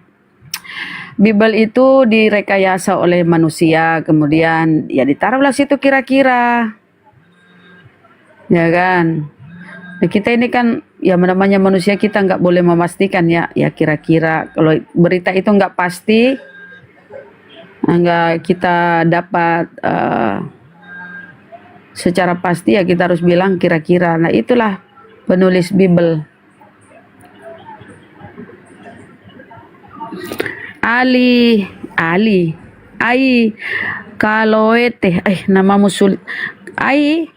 Bible itu direkayasa oleh manusia. Kemudian ya ditaruhlah situ kira-kira. Ya kan. Nah, kita ini kan ya namanya manusia, kita nggak boleh memastikan ya kira-kira. Kalau berita itu nggak pasti, nggak kita dapat secara pasti ya kita harus bilang kira-kira. Nah itulah penulis Bible. Ai, Kaloete, namamu sulit. Ai,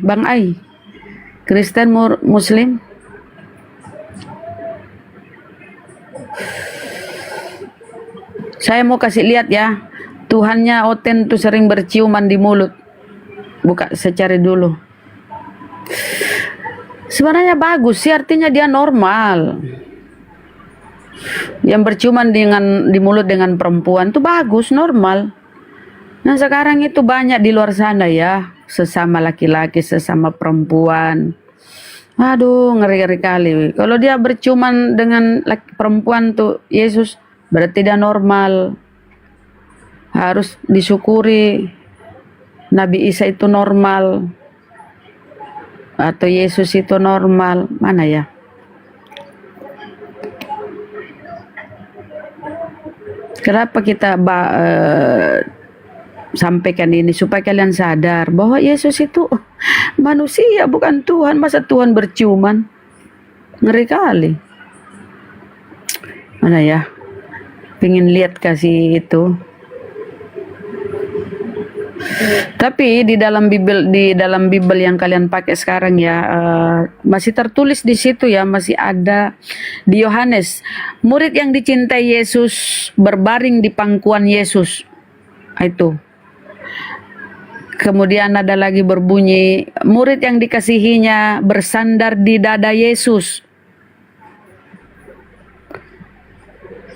Bang Ai, Kristen Muslim. Saya mau kasih lihat ya, Tuhannya Oten tuh sering berciuman di mulut. Buka secari dulu. Sebenarnya bagus sih, artinya dia normal. Yang berciuman di mulut dengan perempuan tuh bagus, normal. Nah sekarang itu banyak di luar sana ya, sesama laki-laki, sesama perempuan. Aduh, ngeri-ngeri kali. Kalau dia berciuman dengan perempuan tuh, Yesus berarti dia normal. Harus disyukuri. Nabi Isa itu normal. Atau Yesus itu normal. Mana ya? Kenapa kita sampaikan ini? Supaya kalian sadar bahwa Yesus itu manusia, bukan Tuhan. Masa Tuhan berciuman? Ngeri kali. Mana ya? Pengen lihat kasih itu. Tapi di dalam Bible yang kalian pakai sekarang ya, masih tertulis di situ ya, masih ada di Yohanes, murid yang dicintai Yesus berbaring di pangkuan Yesus. Itu. Kemudian ada lagi berbunyi, murid yang dikasihinya bersandar di dada Yesus.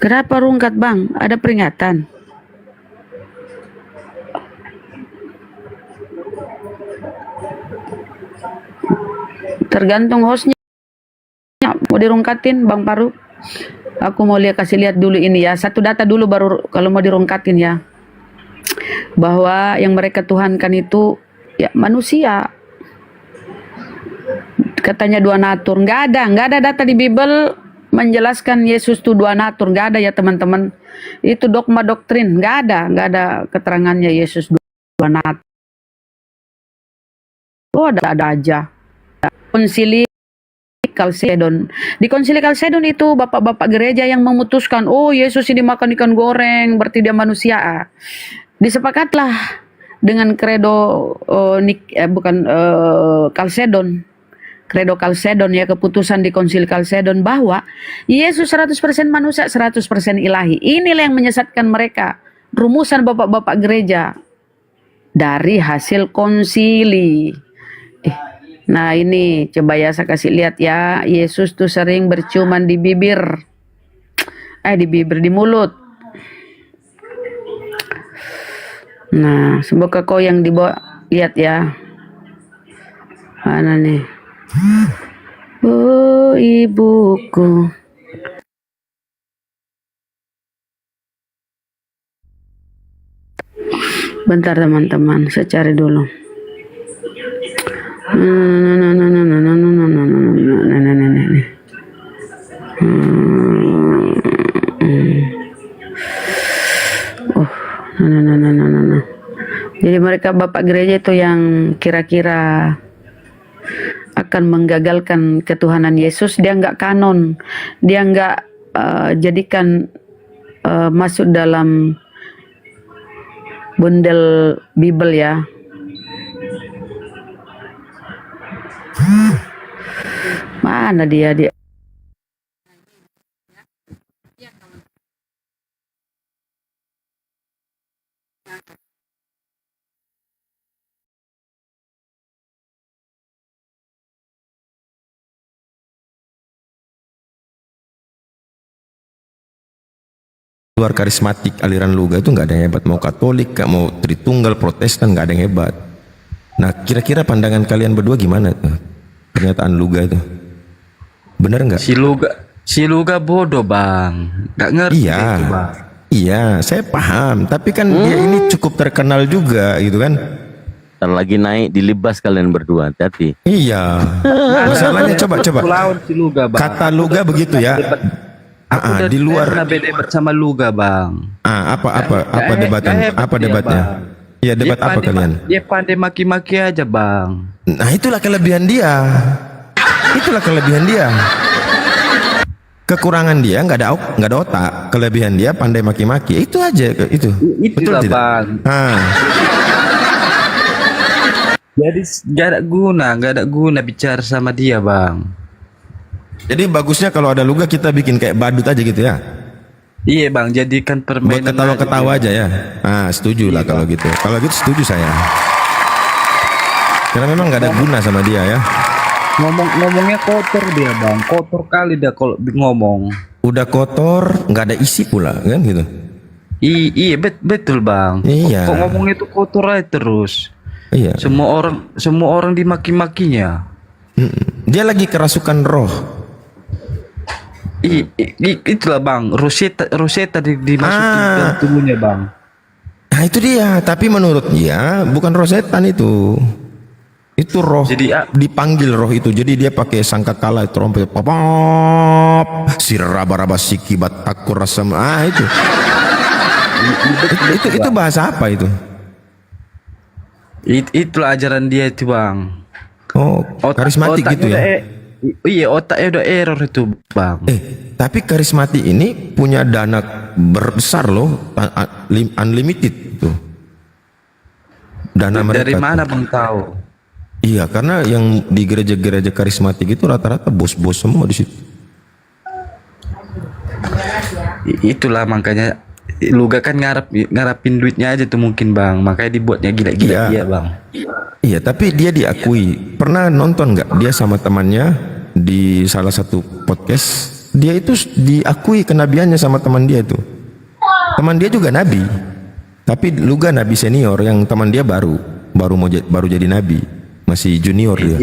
Kenapa rungkat, Bang? Ada peringatan. Tergantung hostnya mau dirungkatin, Bang Paru. Aku mau kasih lihat dulu ini ya, satu data dulu baru kalau mau dirungkatin ya, bahwa yang mereka tuhankan itu ya manusia. Katanya dua natur, nggak ada data di Bible menjelaskan Yesus itu dua natur, nggak ada ya teman-teman. Itu dogma doktrin, nggak ada keterangannya Yesus dua natur. Oh ada aja. Konsili Kalsedon. Di Konsili Kalsedon itu bapak-bapak gereja yang memutuskan, oh Yesus ini makan ikan goreng, berarti dia manusia. Disepakatlah dengan kredo Kalsedon. Kredo Kalsedon ya, keputusan di Konsili Kalsedon bahwa Yesus 100% manusia, 100% ilahi. Inilah yang menyesatkan mereka. Rumusan bapak-bapak gereja dari hasil konsili. Nah ini coba ya saya kasih lihat ya, Yesus tuh sering berciuman di bibir, di mulut. Nah semoga kau yang dibawa lihat ya. Mana nih? Oh ibuku. Bentar teman-teman, saya cari dulu. Jadi mereka bapak gereja itu yang kira-kira akan menggagalkan ketuhanan Yesus. Dia nggak kanon, dia nggak jadikan masuk dalam bundel Bible ya. Mana dia? Luar karismatik aliran Luga itu nggak ada yang hebat, mau Katolik, nggak mau Tritunggal, Protestan, nggak ada yang hebat. Nah kira-kira pandangan kalian berdua gimana tuh pernyataan Luga itu? Bener nggak? Si Luga bodoh bang, nggak ngerti. Iya, itu, bang. Iya, saya paham. Tapi kan dia ini cukup terkenal juga, gitu kan? Ntar lagi naik dilibas kalian berdua, hati-hati. Iya. Masalahnya coba. Lawan si Luga, Bang. Kata Luga begitu ya. Di luar. Pernah beda sama Luga, Bang. Apa debatnya? Apa debatnya? Iya, debat apa kalian? Dia pandai maki-maki aja, Bang. Nah, itulah kelebihan dia. Kekurangan dia nggak ada otak. Kelebihan dia pandai maki-maki. Itu aja itu. Betul Itulah, tidak? Bang. Jadi nggak ada guna bicara sama dia, Bang. Jadi bagusnya kalau ada Luga kita bikin kayak badut aja gitu ya. Iya, Bang, jadikan permainan. Buat ketawa-ketawa aja ya. Setuju lah kalau gitu. Kalau gitu setuju saya. Karena memang nggak ada guna sama dia ya. Ngomongnya kotor dia, Bang. Kotor kali dia kalau ngomong. Udah kotor, nggak ada isi pula kan gitu. Iya, betul, Bang. Iya. Kok ngomongnya itu kotor aja terus. Iya. Semua orang dimaki-makinya. Dia lagi kerasukan roh. Itulah, Bang. Rosetta dimasukin dalam tubuhnya, Bang. Nah itu dia. Tapi menurut dia bukan roh setan itu. Itu roh. Jadi dipanggil roh itu. Jadi dia pakai sangkakala trompet. Papap. Siraba-raba sikibat aku rasa. Itu. Itu bahasa apa itu? Itulah ajaran dia itu, Bang. Karismatik gitu ya. Iya, otaknya udah error itu, Bang. Tapi karismatik ini punya dana besar loh, unlimited tuh. Dana mereka. Dari mana, Bang, tahu? Iya, karena yang di gereja-gereja karismatik itu rata-rata bos-bos semua di situ. Itulah makanya Luga kan ngarapin duitnya aja tuh mungkin, Bang. Makanya dibuatnya gila-gila dia, Bang. Iya, tapi dia diakui. Pernah nonton nggak dia sama temannya di salah satu podcast? Dia itu diakui kenabiannya sama teman dia itu. Teman dia juga nabi. Tapi Luga nabi senior, yang teman dia baru jadi nabi. Masih junior dia.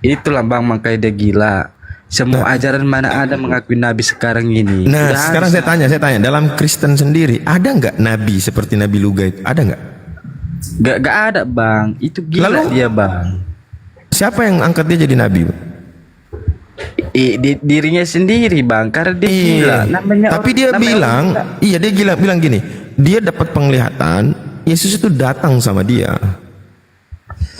Itulah, Bang, makanya dia gila. Semua ajaran mana ada mengakui nabi sekarang ini. Nah, sekarang saya tanya, dalam Kristen sendiri ada nggak nabi seperti Nabi Luga itu? Ada nggak? Gak ada, Bang. Itu gila. Lalu, dia, Bang. Siapa yang angkat dia jadi nabi? Dirinya sendiri, Bang. Karena dia gila. Tapi dia bilang, dia bilang gini, dia dapat penglihatan, Yesus itu datang sama dia,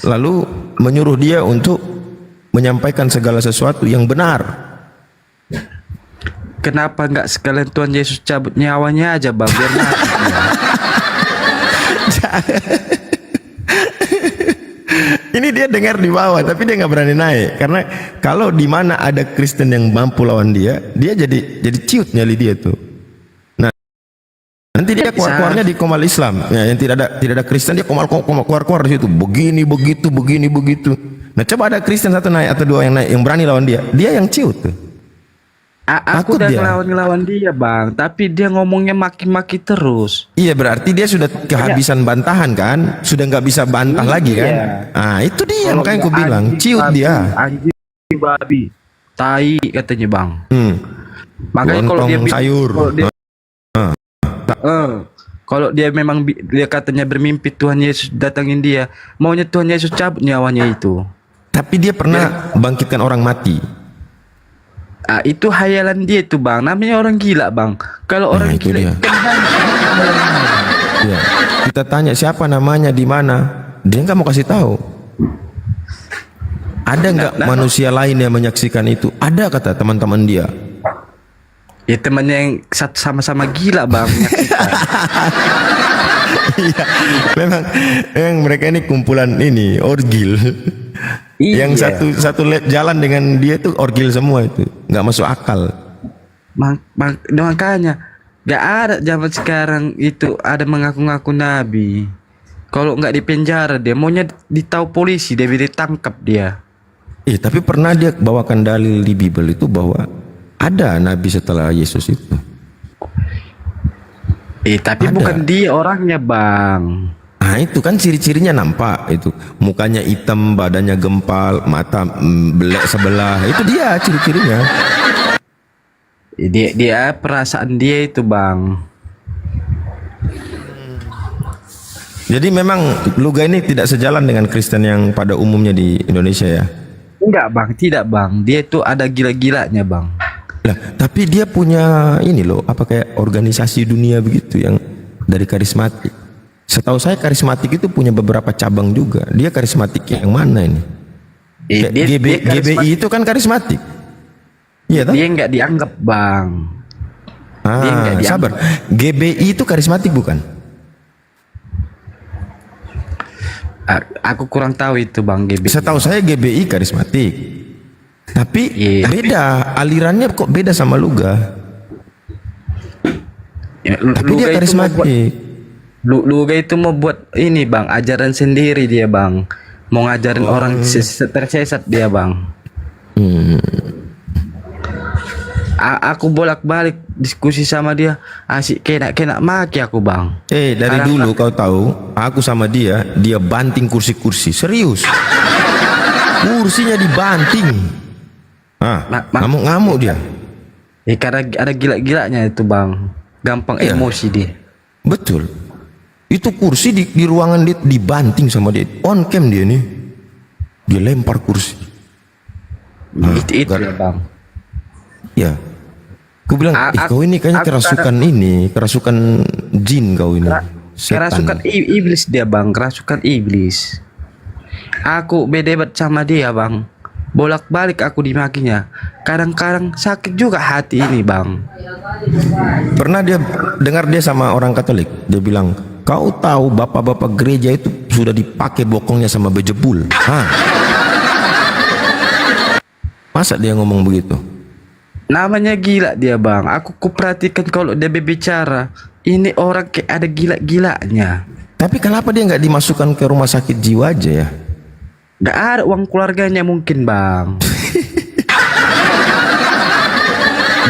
lalu menyuruh dia untuk menyampaikan segala sesuatu yang benar. Kenapa nggak sekalian Tuhan Yesus cabut nyawanya aja, Bang? Biar mati. Ini dia dengar di bawah, tapi dia nggak berani naik karena kalau di mana ada Kristen yang mampu lawan dia jadi ciut nyali dia tuh. Nah, nanti dia keluarnya di komal Islam, ya, yang tidak ada Kristen dia keluar di situ. Begini begitu. Nah, coba ada Kristen satu naik atau dua yang naik yang berani lawan dia yang ciut tuh. Aku udah ngelawan dia, Bang, tapi dia ngomongnya maki-maki terus. Iya, berarti dia sudah kehabisan bantahan kan, sudah nggak bisa bantah lagi kan. Nah itu dia, makanya aku bilang ciut dia. Anjing, babi, tai katanya, Bang. Makanya kalau dia sayur. Kalau dia memang dia katanya bermimpi Tuhan Yesus datangin dia, maunya Tuhan Yesus cabut nyawanya itu. Tapi dia pernah bangkitkan orang mati. Itu hayalan dia itu, Bang. Namanya orang gila, Bang. Kalau orang gila ya. Kita tanya siapa namanya, di mana, dia nggak mau kasih tahu. Ada nggak manusia lain yang menyaksikan itu? Ada, kata teman-teman dia. Ya temannya yang sama-sama gila, Bang. Iya, memang mereka ini kumpulan ini orgil. Yang satu jalan dengan dia tuh orgil semua, itu nggak masuk akal. Makanya nggak ada zaman sekarang itu ada mengaku-ngaku nabi. Kalau nggak di penjara dia maunya ditahu polisi, dia ditangkap dia. Tapi pernah dia bawakan dalil di Bible itu bahwa ada nabi setelah Yesus itu. Tapi bukan dia orangnya, Bang. Nah itu kan ciri-cirinya nampak, itu mukanya hitam, badannya gempal, mata belek sebelah, itu dia ciri-cirinya. Dia perasaan dia itu, Bang. Jadi memang Luga ini tidak sejalan dengan Kristen yang pada umumnya di Indonesia ya. Enggak bang, tidak bang. Dia itu ada gila-gilanya bang. Lah, tapi dia punya ini loh, apa kayak organisasi dunia begitu yang dari karismatik. Setahu saya karismatik itu punya beberapa cabang juga. Dia karismatik yang mana ini? Kayak GBI itu kan karismatik. Iya toh? Dia nggak dianggap bang. Dia nggak dianggap. Sabar. GBI itu karismatik bukan? Aku kurang tahu itu bang GBI. Setahu saya GBI karismatik. Tapi beda, alirannya kok beda sama Luga. Tapi dia karismatik. Luga itu mau buat ini bang, ajaran sendiri dia bang. Mau ngajarin orang tersesat dia bang. Aku bolak-balik diskusi sama dia, asik kena maki aku bang. Dari dulu kau tahu, aku sama dia banting kursi-kursi, serius. Kursinya dibanting. Ngamuk-ngamuk dia. Karena ada gila-gilanya itu bang, gampang emosi dia. Betul. Itu kursi di ruangan dia dibanting sama dia. On cam dia nih, dia lempar kursi. Itu ya bang. Ya, aku bilang, kau ini kayaknya kerasukan jin kau ini. Kerasukan iblis dia bang, kerasukan iblis. Aku berdebat sama dia bang, bolak-balik aku dimakinya. Kadang-kadang sakit juga hati ini bang. Pernah dia dengar dia sama orang Katolik, dia bilang, kau tahu bapak-bapak gereja itu sudah dipakai bokongnya sama bejebul. Masa dia ngomong begitu? Namanya gila dia bang. Aku perhatikan kalau dia berbicara, ini orang kayak ada gila-gilanya. Tapi kenapa dia nggak dimasukkan ke rumah sakit jiwa aja ya? Nggak ada uang keluarganya mungkin bang.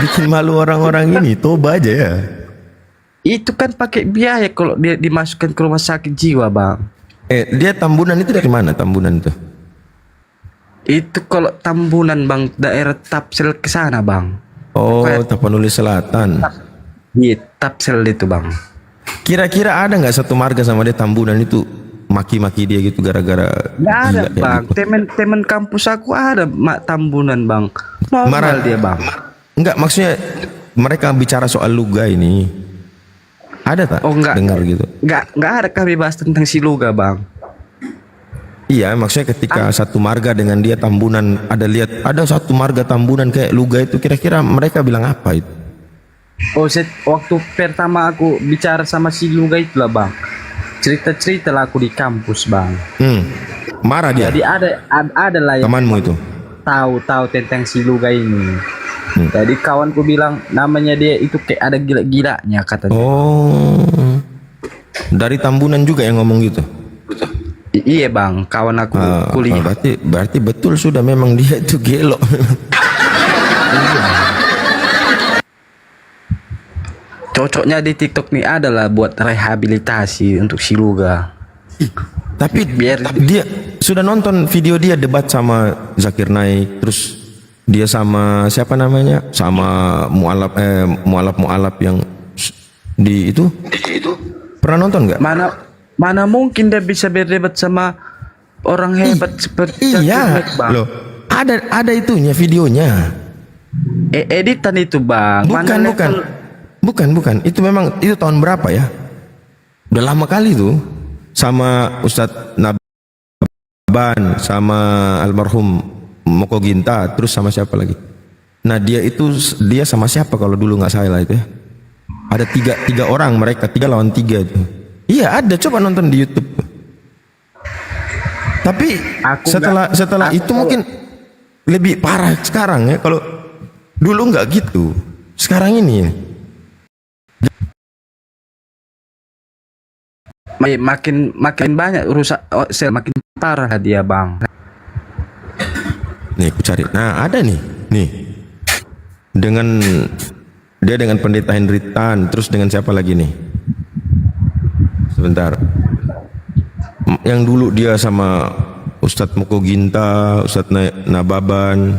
Bikin malu orang-orang ini, toba aja ya. Itu kan pakai biaya kalau dia dimasukkan ke rumah sakit jiwa bang. Dia Tambunan itu dari mana Tambunan itu? Itu kalau Tambunan bang, daerah Tapsel ke sana bang. Oh, Tapanuli Selatan. Iya, Tapsel itu bang. Kira-kira ada nggak satu marga sama dia Tambunan itu maki-maki dia gitu gara-gara? Nggak ada bang. Gitu. Temen kampus aku ada Tambunan bang. Normal dia bang. Enggak, maksudnya mereka bicara soal Luga ini. Ada tak? Oh enggak. Dengar gitu. Enggak ada kami bahas tentang si Luga bang. Iya, maksudnya ketika satu marga dengan dia Tambunan, ada satu marga Tambunan kayak Luga itu, kira-kira mereka bilang apa itu? Oh, waktu pertama aku bicara sama si Luga itulah bang, cerita lah aku di kampus bang. Marah dia. Jadi ada lah yang temanmu itu tahu tentang si Luga ini. Jadi kawanku bilang namanya dia itu kayak ada gila-gilanya katanya. Oh, dari Tambunan juga yang ngomong gitu? Iya bang, kawan aku kuliah. Berarti betul sudah memang dia itu gelo. Cocoknya di TikTok nih adalah buat rehabilitasi untuk si Luga. Tapi dia sudah nonton video dia debat sama Zakir Naik, terus dia sama siapa namanya, sama mualaf yang di itu pernah nonton nggak? Mana mungkin dia bisa berdebat sama orang hebat seperti iya bang. Loh, ada itunya videonya. Editan itu bang. Bukan. Itu memang itu tahun berapa ya? Udah lama kali tuh. Sama Ustadz Naban, sama almarhum Moko Ginta, terus sama siapa lagi? Nah dia sama siapa kalau dulu nggak salah itu ya? Ada tiga orang mereka, 3 lawan 3 itu. Iya ada, coba nonton di YouTube. Tapi setelah itu mungkin lebih parah sekarang ya. Kalau dulu nggak gitu, sekarang ini ya. Makin banyak rusak sel, makin parah dia bang. Nih aku cari. Nah ada nih dengan pendeta Henry Tan, terus dengan siapa lagi nih? Sebentar. Yang dulu dia sama Ustadz Moko Ginta, Ustadz Nababan.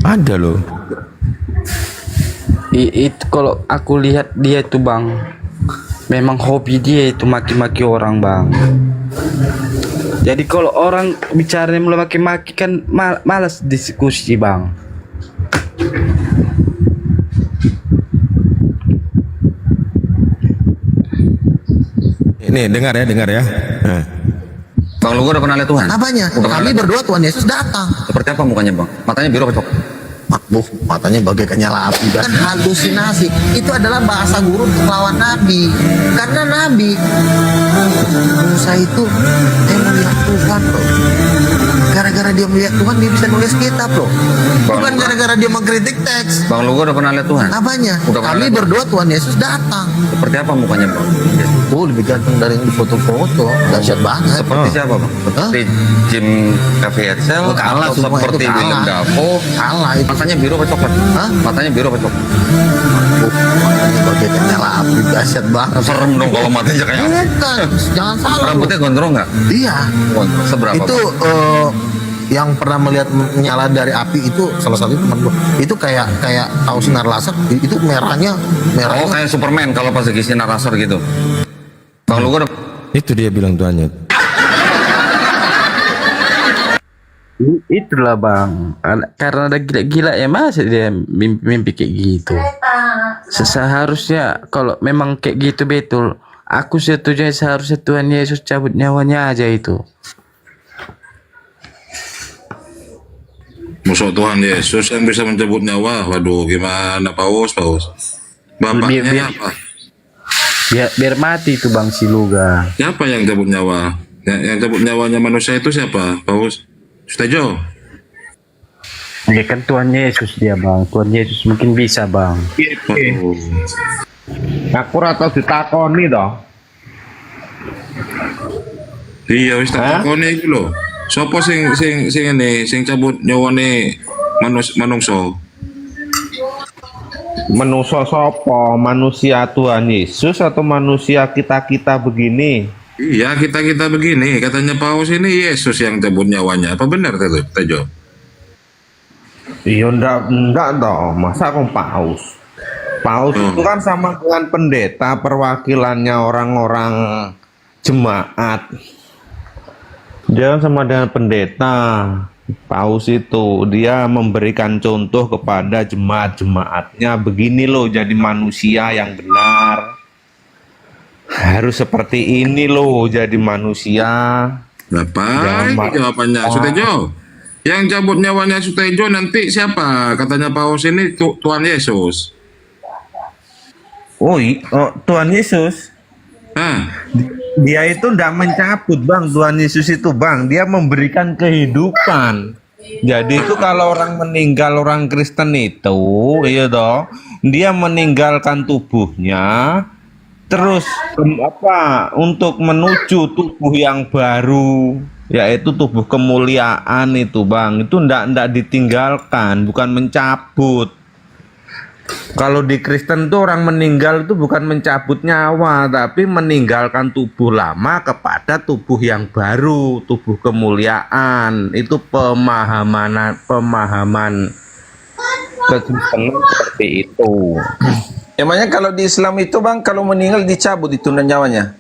Ada loh. Itu kalau aku lihat dia itu bang, memang hobi dia itu maki-maki orang, Bang. Jadi kalau orang bicaranya mulai maki-maki kan malas diskusi, Bang. Ini dengar ya. Nah. Bang Lugo udah pernah lihat Tuhan? Apanya? Kami berdua Tuhan Yesus datang. Seperti apa mukanya, Bang? Matanya biru apa coklat? Matanya bagaikan nyala api. Kan halusinasi. Itu adalah bahasa guru untuk lawan Nabi. Karena Nabi Musa itu melihat Tuhan loh. Gara-gara dia melihat Tuhan dia bisa nulis kitab loh. Bukan gara-gara dia mengkritik teks. Bang Lugo udah pernah lihat Tuhan? Apanya? Udah pernah Kami lihat berdua Tuhan Yesus datang. Seperti apa mukanya, Bang? Oh, lebih ganteng dari yang di foto-foto. Dahsyat banget. Seperti siapa, Bang? Seperti Jim Caviezel? Oh, kalah atau semua itu, seperti kalah. Willem Dafoe? Kalah itu. Matanya biru apa coklat? Hah? Matanya biru apa coklat? Matanya bagaikan nyala api. Dahsyat banget. Serem dong kalau matanya kayak Bukan, jangan salah. Rambutnya gondrong nggak? Iya. Gondrong. Seberapa? Itu yang pernah melihat nyala dari api itu salah satu teman gue. Itu kayak tahu sinar laser itu merahnya. Oh, kayak Superman kalau pas lagi sinar laser gitu. Bang Lugo udah Itu dia bilang tuannya. Itulah, Bang. Karena ada gila-gila ya, masa dia mimpi kayak gitu. Seharusnya kalau memang kayak gitu betul, aku setuju seharusnya Tuhan Yesus cabut nyawanya aja itu. Musuh Tuhan Yesus yang bisa mencabut nyawa. Waduh, gimana Paus? Bapaknya apa? Biar mati itu Bang Siluga. Siapa yang cabut nyawa? Yang cabut nyawanya manusia itu siapa? Paus? Setuju? Ya kan Tuhan Yesus dia, Bang. Tuhan Yesus mungkin bisa, Bang. Aku rata ditakoni toh. Iya, wis tak takoni iki lho. Sopo sing ini sing cabut nyawane manungsa? Manusia sopo? Manusia Tuhan Yesus atau manusia kita begini? Iya, kita begini. Katanya Paus ini Yesus yang cabut nyawanya. Apa benar Tejo? Iya, enggak toh. Masa aku Paus? Paus itu kan sama dengan pendeta, perwakilannya orang-orang jemaat. Dia kan sama dengan pendeta. Paus itu dia memberikan contoh kepada jemaat-jemaatnya, begini loh jadi manusia yang benar. Harus seperti ini loh jadi manusia. Bapak, jawabannya Sutejo. Yang cabut nyawanya Sutejo nanti siapa? Katanya Paus ini Tuhan Yesus. Oh, Tuhan Yesus. Dia itu tidak mencabut, Bang. Tuhan Yesus itu, Bang, dia memberikan kehidupan. Jadi itu kalau orang meninggal, orang Kristen itu, iya toh, dia meninggalkan tubuhnya, terus untuk menuju tubuh yang baru, yaitu tubuh kemuliaan itu, Bang. Itu ndak ditinggalkan, bukan mencabut. Kalau di Kristen tuh orang meninggal itu bukan mencabut nyawa, tapi meninggalkan tubuh lama kepada tubuh yang baru, tubuh kemuliaan. Itu pemahaman kekristenan seperti itu. Emangnya kalau di Islam itu, Bang, kalau meninggal dicabut itu nyawanya?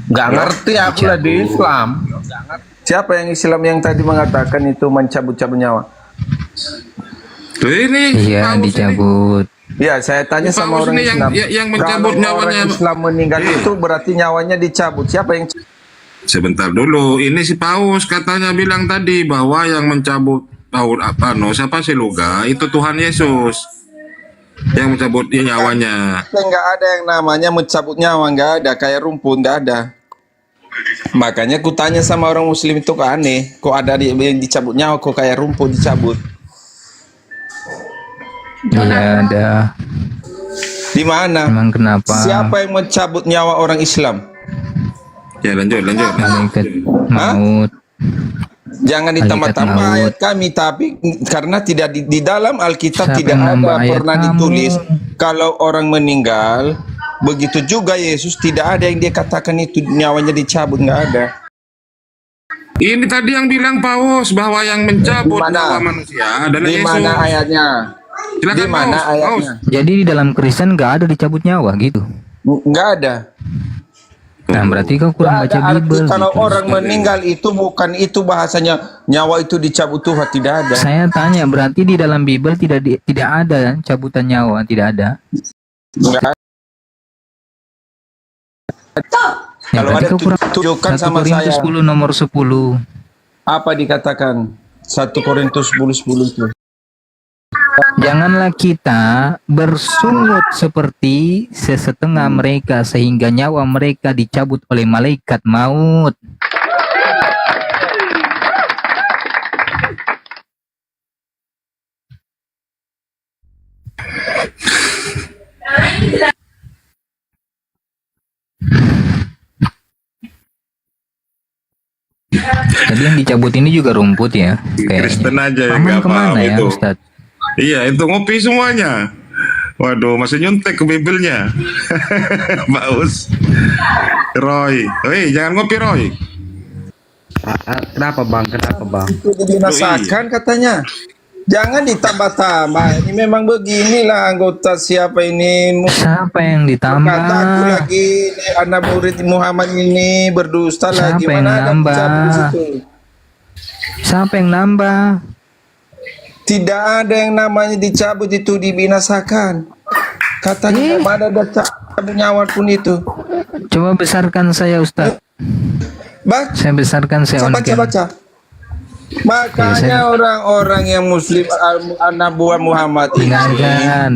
Nggak ngerti aku lah di Islam. Siapa yang Islam yang tadi mengatakan itu mencabut-cabut nyawa? Tuh ini iya dicabut. Ya, saya tanya sama orang Islam. Yang mencabut kalau nyawanya. Orang Islam meninggal itu berarti nyawanya dicabut. Siapa yang? Sebentar dulu. Ini si Paus katanya bilang tadi bahwa yang mencabut siapa sih Luga? Itu Tuhan Yesus yang mencabut nyawanya. Enggak ada yang namanya mencabut nyawa, enggak ada. Kayak rumput enggak ada. Makanya ku tanya sama orang Muslim itu kok aneh. Kok ada yang dicabut nyawa, kok kayak rumput dicabut? Iya ada. Di mana? Emang kenapa? Siapa yang mencabut nyawa orang Islam? Ya lanjut. Malaikat maut. Jangan ditambah-tambah ayat kami, tapi karena tidak di dalam Alkitab Siapa tidak yang nambah ada ayat pernah kamu? ditulis kalau orang meninggal. Begitu juga Yesus, tidak ada yang dia katakan itu nyawanya dicabut, nggak ada. Ini tadi yang bilang Paus bahwa yang mencabut nyawa manusia adalah Di Yesus. mana ayatnya? Silakan, Di mana Paus. ayatnya? Jadi di dalam Kristen nggak ada dicabut nyawa gitu. Nggak ada. Nah berarti kau kurang Nggak baca ada arti Bible kalau gitu. orang meninggal itu bukan itu bahasanya nyawa itu dicabut Tuhan, tidak ada. Saya tanya berarti di dalam Bible tidak ada cabutan nyawa, tidak ada. Nggak ada. Ya, Kalau berarti ada kau kurang tunjukkan 1 sama Korintus saya. 10 nomor 10. Apa dikatakan? 1 Korintus 10 itu. Janganlah kita bersungut seperti sesetengah mereka sehingga nyawa mereka dicabut oleh malaikat maut. Jadi yang dicabut ini juga rumput ya? Kristen aja yang Paman nggak kemana paham ya itu. Ustadz? Iya, itu ngopi semuanya. Waduh, masih nyontek ke Bibilnya. Baus. Roy, jangan ngopi Roy. Kenapa bang? Kenapa bang? Itu dibinasakan katanya. Jangan ditambah-tambah. Ini memang beginilah anggota siapa ini. Siapa yang ditambah? Kata aku lagi anak murid Muhammad ini berdusta Siapa lagi. yang Mana ada nambah? dicabut di situ? Siapa yang nambah? Tidak ada yang namanya dicabut itu dibinasakan. Katanya mana ada cabut nyawa pun itu. Coba besarkan saya Ustaz. Saya besarkan saya on cam. Baca. Makanya orang-orang yang muslim anak buah Muhammad ini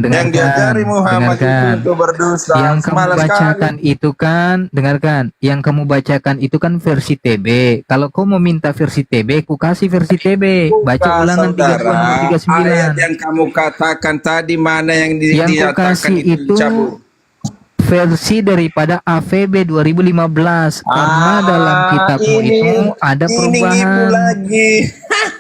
yang diajari Muhammad itu untuk berdosa. Yang kamu bacakan itu kan, dengarkan, yang kamu bacakan itu kan versi TB. Kalau kau mau minta versi TB, ku kasih versi TB. Baca ulangan 32 ayat 39. yang kamu katakan tadi mana yang Yang ku dinyatakan kasih itu dicabut? versi daripada AVB 2015 karena dalam kitabmu itu ada perubahan. Lagi.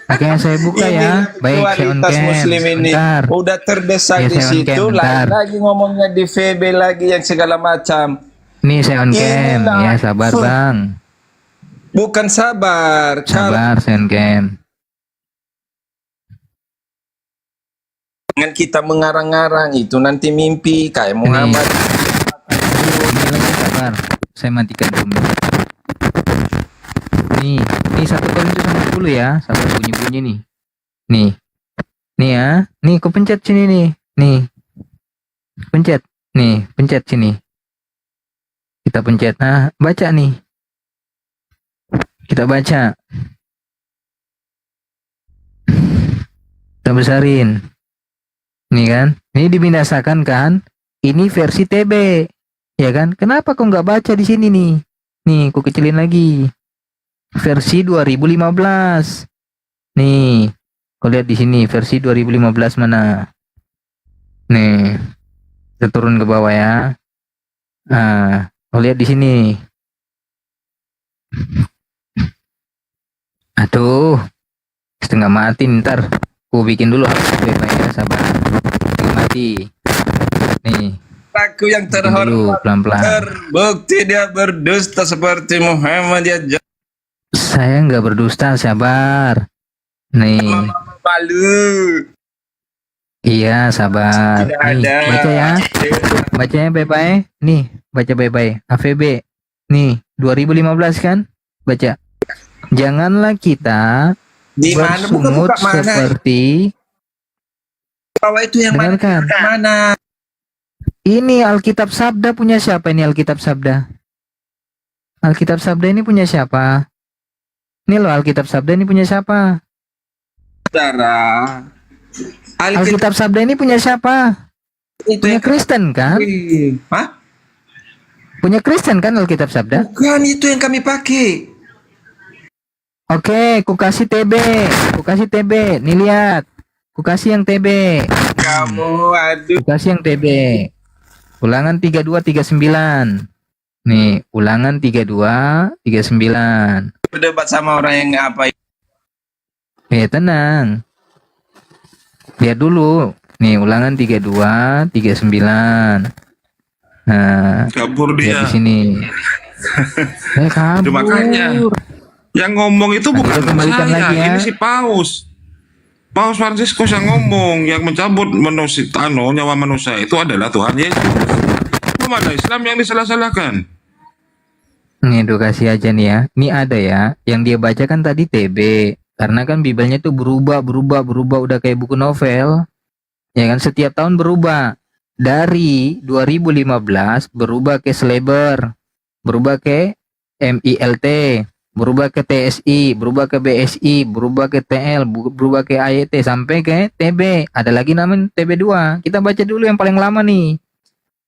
Makanya saya buka ya. Baik, saya on Kualitas cam. muslim ini Bentar. udah terdesak Ya, di saya on situ, cam, bentar. lagi ngomongnya di VB lagi yang segala macam. Nih saya on cam. Inilah. Ya sabar bang. Bukan sabar. Sabar, saya on cam. Jangan kita mengarang-arang itu nanti mimpi kayak Muhammad. Sabar, saya matikan dulu. Nih 1 Korintus 10 ya, sampai bunyi-bunyi nih. Nih ya, nih aku pencet sini nih. Pencet, pencet sini. Kita pencet, nah baca nih. Kita baca. Kita besarin. Nih kan, ini dibinasakan kan? Ini versi TB. Ya kan? Kenapa kau nggak baca di sini nih? Nih, ku kecilin lagi. Versi 2015. Nih, kau lihat di sini versi 2015 mana? Nih, kita turun ke bawah ya. Nah, kau lihat di sini. Aduh, setengah mati ntar. Ku bikin dulu ya, sabar. Setengah mati. Nih. Aku yang terhormat pelan-pelan. terbukti dia berdusta seperti Muhammad ya. Saya nggak berdusta, sabar. Nih. Malu. Iya, sabar. Tidak Nih, ada. baca ya. Bacanya bye-bye. Nih, baca bye-bye. AVB. Nih, 2015 kan? Baca. Janganlah kita Di mana? bersungut Buka mana? seperti Bawah itu yang dengarkan. mana? Ini Alkitab Sabda punya siapa ini Alkitab Sabda? Alkitab Sabda ini punya siapa? Ini loh Alkitab Sabda ini punya siapa? Saudara. Alkitab Sabda ini punya siapa? Punya Kristen kan? Hah? Punya Kristen kan Alkitab Sabda? Bukan itu yang kami pakai. Oke, ku kasih TB. Nih lihat. Ku kasih yang TB. Kamu aduh. Ku kasih yang TB. Ulangan 3239. Nih, ulangan 3239. Berdebat sama orang yang apa? Tenang. Lihat dulu. Nih, ulangan 3239. Nah, Kabur lihat dia. di sini. Kabur. Makanya yang ngomong itu bukan kembalikan saya, lagi ya. ini si Paus. Paus Fransiskus yang ngomong, yang mencabut nyawa manusia itu adalah Tuhan Yesus. Mana Islam yang disalah-salahkan? Ini edukasi aja nih ya. Ini ada ya, yang dia bacakan tadi TB. Karena kan Bibelnya tuh berubah, udah kayak buku novel. Ya kan, setiap tahun berubah. Dari 2015 berubah ke Sleber, berubah ke MILT, berubah ke TSI, berubah ke BSI, berubah ke TL, berubah ke AYT, sampai ke TB. Ada lagi namanya TB2. Kita baca dulu yang paling lama nih.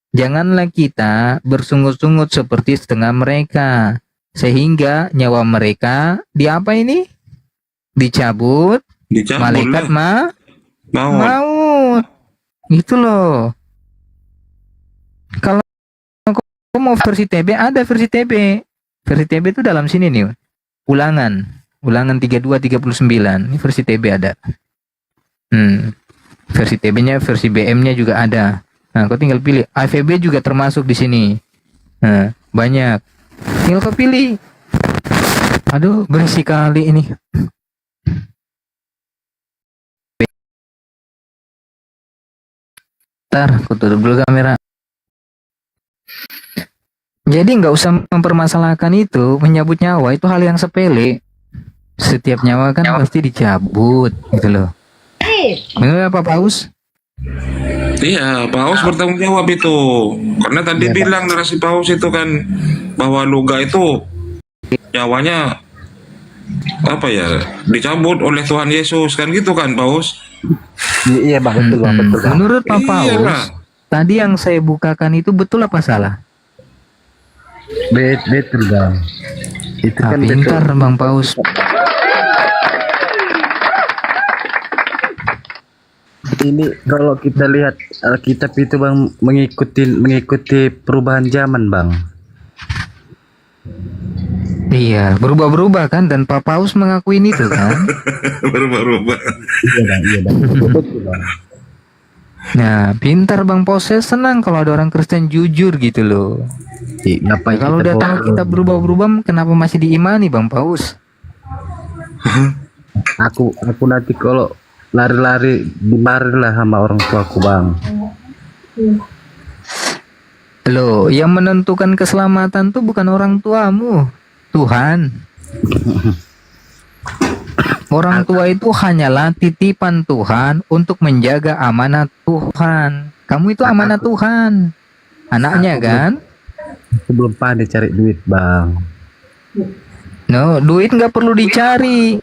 Janganlah kita bersungut-sungut seperti setengah mereka, sehingga nyawa mereka diapa ini? Dicabut, malaikat maut. Gitu loh. Kalau mau versi TB, ada versi TB. Versi TB itu dalam sini nih. Ulangan 3239. Ini versi TB ada. Versi TB-nya, versi BM-nya juga ada. Nah, kau tinggal pilih. AVB juga termasuk di sini. Nah, banyak. Tinggal kau pilih. Aduh, berisik kali ini. Ntar, aku tutup dulu kamera. Jadi nggak usah mempermasalahkan itu, menyabut nyawa itu hal yang sepele. Setiap nyawa kan pasti dicabut, gitu loh. Benar apa Paus? Iya, Paus bertanggung jawab itu. Karena tadi bilang narasi Paus itu kan bahwa Luga itu nyawanya apa ya, dicabut oleh Tuhan Yesus kan, gitu kan Paus? Iya Bang, betul Bang, betul Bang. Menurut Pak Paus, tadi yang saya bukakan itu betul apa salah? Betul Bang. Itu kan pintar Bang Paus. Ini kalau kita lihat Alkitab itu Bang, mengikuti perubahan zaman Bang. Iya, berubah-berubah kan, dan Pak Paus mengakuin itu kan. Berubah-ubah. Iya Bang. Betul Bang. Nah, pintar Bang Paus. Saya senang kalau ada orang Kristen jujur gitu loh. Kalau udah tahu kita berubah-berubah, kenapa masih diimani Bang Paus? Aku nanti kalau lari-lari dimarahin lah sama orang tuaku Bang. Loh, yang menentukan keselamatan tuh bukan orang tuamu, Tuhan. Orang tua itu hanyalah titipan Tuhan untuk menjaga amanat Tuhan. Kamu itu amanat Tuhan, anaknya kan? Aku belum pandai cari duit Bang. No, duit nggak perlu dicari.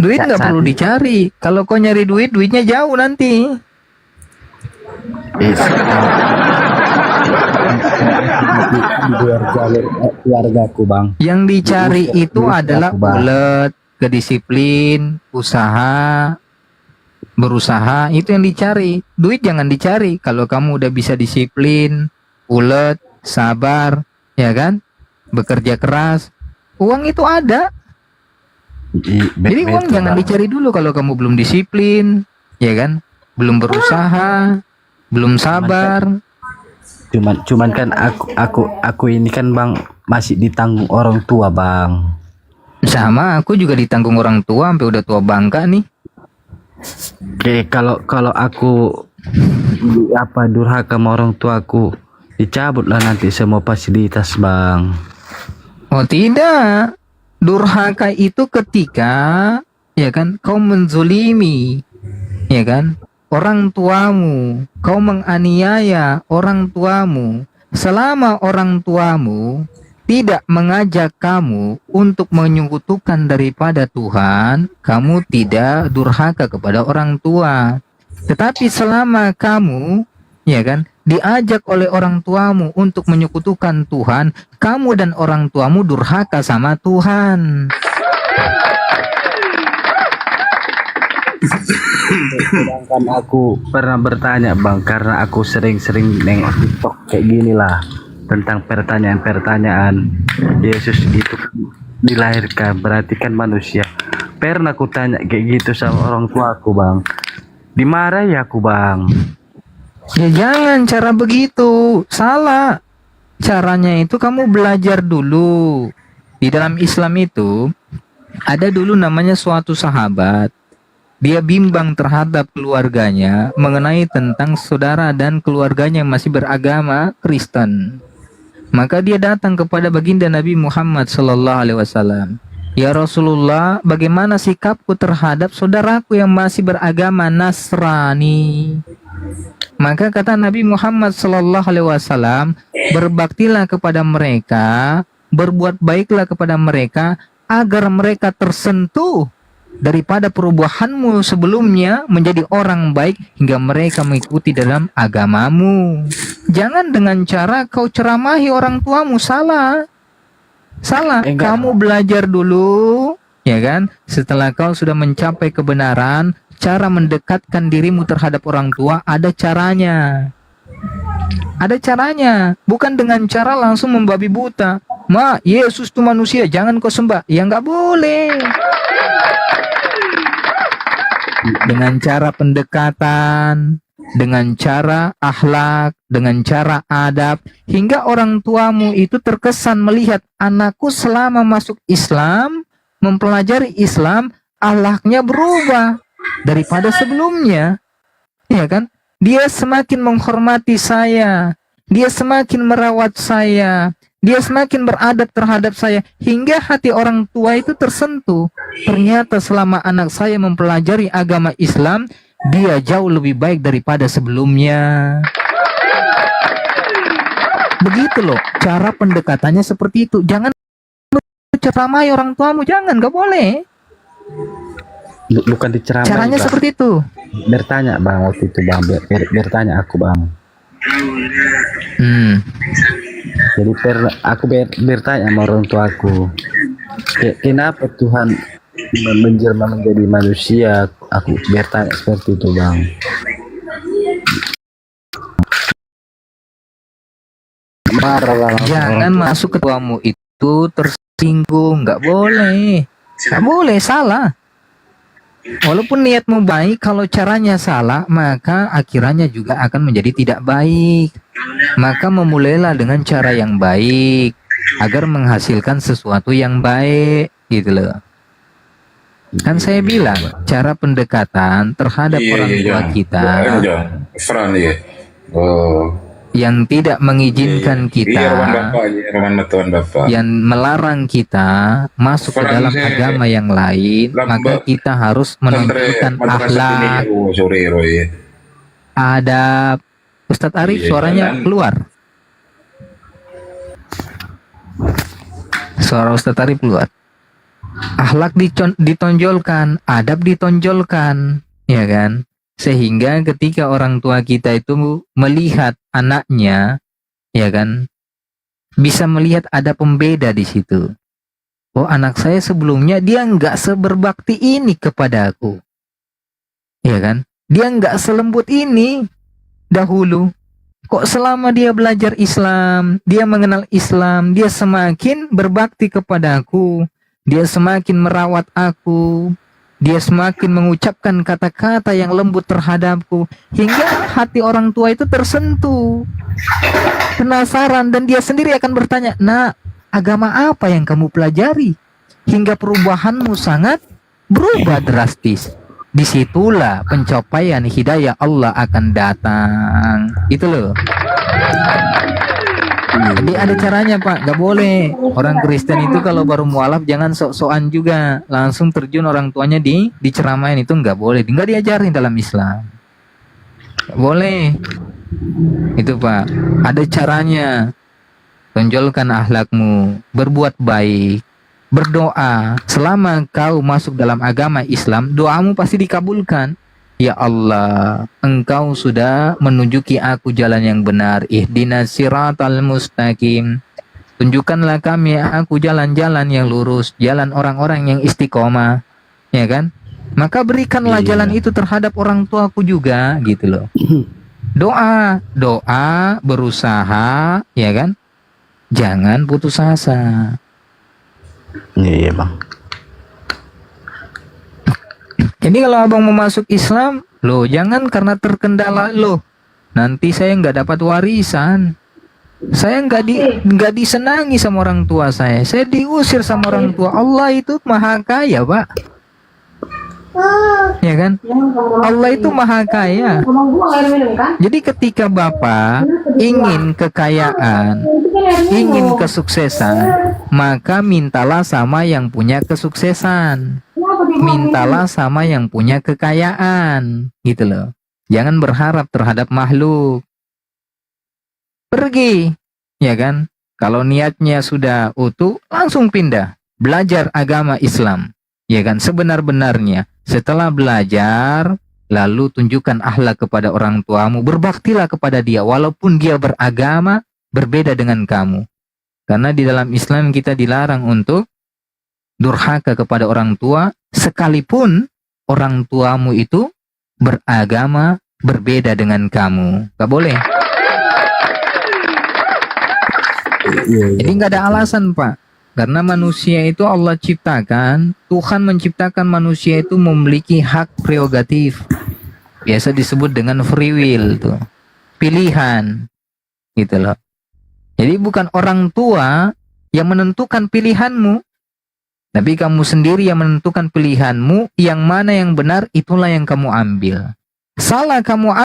Duit nggak perlu dicari. Kalau kau nyari duit, duitnya jauh nanti. Keluargaku Bang. Yang dicari itu adalah ulet, kedisiplin, usaha, berusaha, itu yang dicari. Duit jangan dicari. Kalau kamu udah bisa disiplin, ulet, sabar, ya kan, bekerja keras, uang itu ada. Jadi uang jangan dicari dulu kalau kamu belum disiplin, ya kan, belum berusaha, belum sabar. Cuman kan aku ini kan Bang masih ditanggung orang tua Bang. Sama, aku juga ditanggung orang tua sampai udah tua bangka nih. Oke, kalau aku durhaka sama orang tuaku, dicabut lah nanti semua fasilitas Bang. Oh tidak, durhaka itu ketika, ya kan, kau menzolimi, ya kan, orang tuamu, kau menganiaya orang tuamu. Selama orang tuamu tidak mengajak kamu untuk menyekutukan daripada Tuhan, kamu tidak durhaka kepada orang tua. Tetapi selama kamu, ya kan, diajak oleh orang tuamu untuk menyekutukan Tuhan, kamu dan orang tuamu durhaka sama Tuhan. Sedangkan aku pernah bertanya Bang, karena aku sering-sering nengok TikTok kayak gini lah, tentang pertanyaan-pertanyaan Yesus itu dilahirkan berarti kan manusia. Pernah aku tanya kayak gitu sama orang tua aku Bang, dimarahi aku Bang. Ya jangan cara begitu, salah. Caranya itu kamu belajar dulu. Di dalam Islam itu, Ada dulu namanya suatu sahabat. Dia bimbang terhadap keluarganya mengenai tentang saudara dan keluarganya yang masih beragama Kristen. Maka dia datang kepada baginda Nabi Muhammad sallallahu alaihi wasallam. Ya Rasulullah, bagaimana sikapku terhadap saudaraku yang masih beragama Nasrani? Maka kata Nabi Muhammad sallallahu alaihi wasallam, berbaktilah kepada mereka, berbuat baiklah kepada mereka agar mereka tersentuh daripada perubahanmu sebelumnya menjadi orang baik hingga mereka mengikuti dalam agamamu. Jangan dengan cara kau ceramahi orang tuamu, salah. Salah. Kamu belajar dulu, ya kan? Setelah kau sudah mencapai kebenaran, cara mendekatkan dirimu terhadap orang tua ada caranya. Ada caranya, bukan dengan cara langsung membabi buta. Ma, Yesus itu manusia, jangan kau sembah. Ya nggak boleh. Dengan cara pendekatan, dengan cara akhlak, dengan cara adab, hingga orang tuamu itu terkesan melihat anakku selama masuk Islam, mempelajari Islam, akhlaknya berubah daripada sebelumnya. Ya kan? Dia semakin menghormati saya, dia semakin merawat saya, dia semakin beradab terhadap saya, hingga hati orang tua itu tersentuh. Ternyata selama anak saya mempelajari agama Islam, dia jauh lebih baik daripada sebelumnya. Begitu loh, cara pendekatannya seperti itu. Jangan ceramai orang tuamu, jangan, gak boleh. Bukan diceramai. Caranya Bang. seperti itu. Bertanya bang waktu itu bang, bertanya aku bang. Jadi aku bertanya sama orang tuaku, kenapa Tuhan menjelma menjadi manusia? Aku bertanya seperti itu bang. Jangan masuk ke tuamu itu tersinggung, nggak boleh, nggak boleh, salah. Walaupun niatmu baik, kalau caranya salah, maka akhirannya juga akan menjadi tidak baik. Maka memulailah dengan cara yang baik agar menghasilkan sesuatu yang baik, gitu loh. Kan saya bilang, cara pendekatan terhadap orang tua kita yang tidak mengizinkan kita, yang melarang kita masuk ke dalam agama yang lain, maka kita harus menunjukkan akhlak, adab. Ustadz Arif suaranya keluar. Suara Ustadz Arif keluar. Akhlak ditonjolkan, adab ditonjolkan, ya kan? Sehingga ketika orang tua kita itu melihat anaknya, ya kan, bisa melihat ada pembeda di situ. Oh, anak saya sebelumnya dia nggak seberbakti ini kepada aku, ya kan? Dia nggak selembut ini dahulu. Kok selama dia belajar Islam, dia mengenal Islam, dia semakin berbakti kepada aku, dia semakin merawat aku, dia semakin mengucapkan kata-kata yang lembut terhadapku, hingga hati orang tua itu tersentuh, penasaran, dan dia sendiri akan bertanya, "Nak, agama apa yang kamu pelajari hingga perubahanmu sangat berubah drastis?" Disitulah pencapaian hidayah Allah akan datang. Itu loh. Jadi ada caranya Pak, gak boleh. Orang Kristen itu kalau baru mualaf jangan sok-sokan juga, langsung terjun orang tuanya diceramain, itu gak boleh, gak diajarin dalam Islam. Gak boleh. Itu Pak, ada caranya. Tonjolkan akhlakmu, berbuat baik, berdoa. Selama kau masuk dalam agama Islam, doamu pasti dikabulkan. Ya Allah, Engkau sudah menunjuki aku jalan yang benar. Ihdinas siratal mustaqim. Tunjukkanlah kami aku jalan-jalan yang lurus, jalan orang-orang yang istiqomah, ya kan? Maka berikanlah jalan itu terhadap orang tuaku juga, gitu loh. Doa, berusaha, ya kan? Jangan putus asa. Iya bang. Jadi kalau abang mau masuk Islam, loh jangan karena terkendala loh, nanti saya nggak dapat warisan. Saya nggak disenangi sama orang tua saya. Saya diusir sama orang tua. Allah itu maha kaya, Pak. Ya kan? Allah itu maha kaya. Jadi ketika Bapak ingin kekayaan, ingin kesuksesan, maka mintalah sama yang punya kesuksesan. Mintalah sama yang punya kekayaan, gitu loh. Jangan berharap terhadap makhluk. Pergi, ya kan? Kalau niatnya sudah utuh, langsung pindah. Belajar agama Islam, ya kan? Sebenar-benarnya. Setelah belajar, lalu tunjukkan akhlak kepada orang tuamu. Berbaktilah kepada dia, walaupun dia beragama berbeda dengan kamu. Karena di dalam Islam kita dilarang untuk durhaka kepada orang tua, sekalipun orang tuamu itu beragama berbeda dengan kamu. Gak boleh. Jadi nggak ada alasan, Pak. Karena manusia itu Allah ciptakan, Tuhan menciptakan manusia itu memiliki hak prerogatif. Biasa disebut dengan free will tuh. Pilihan. Gitu loh. Jadi bukan orang tua yang menentukan pilihanmu, tapi kamu sendiri yang menentukan pilihanmu, yang mana yang benar itulah yang kamu ambil. Salah kamu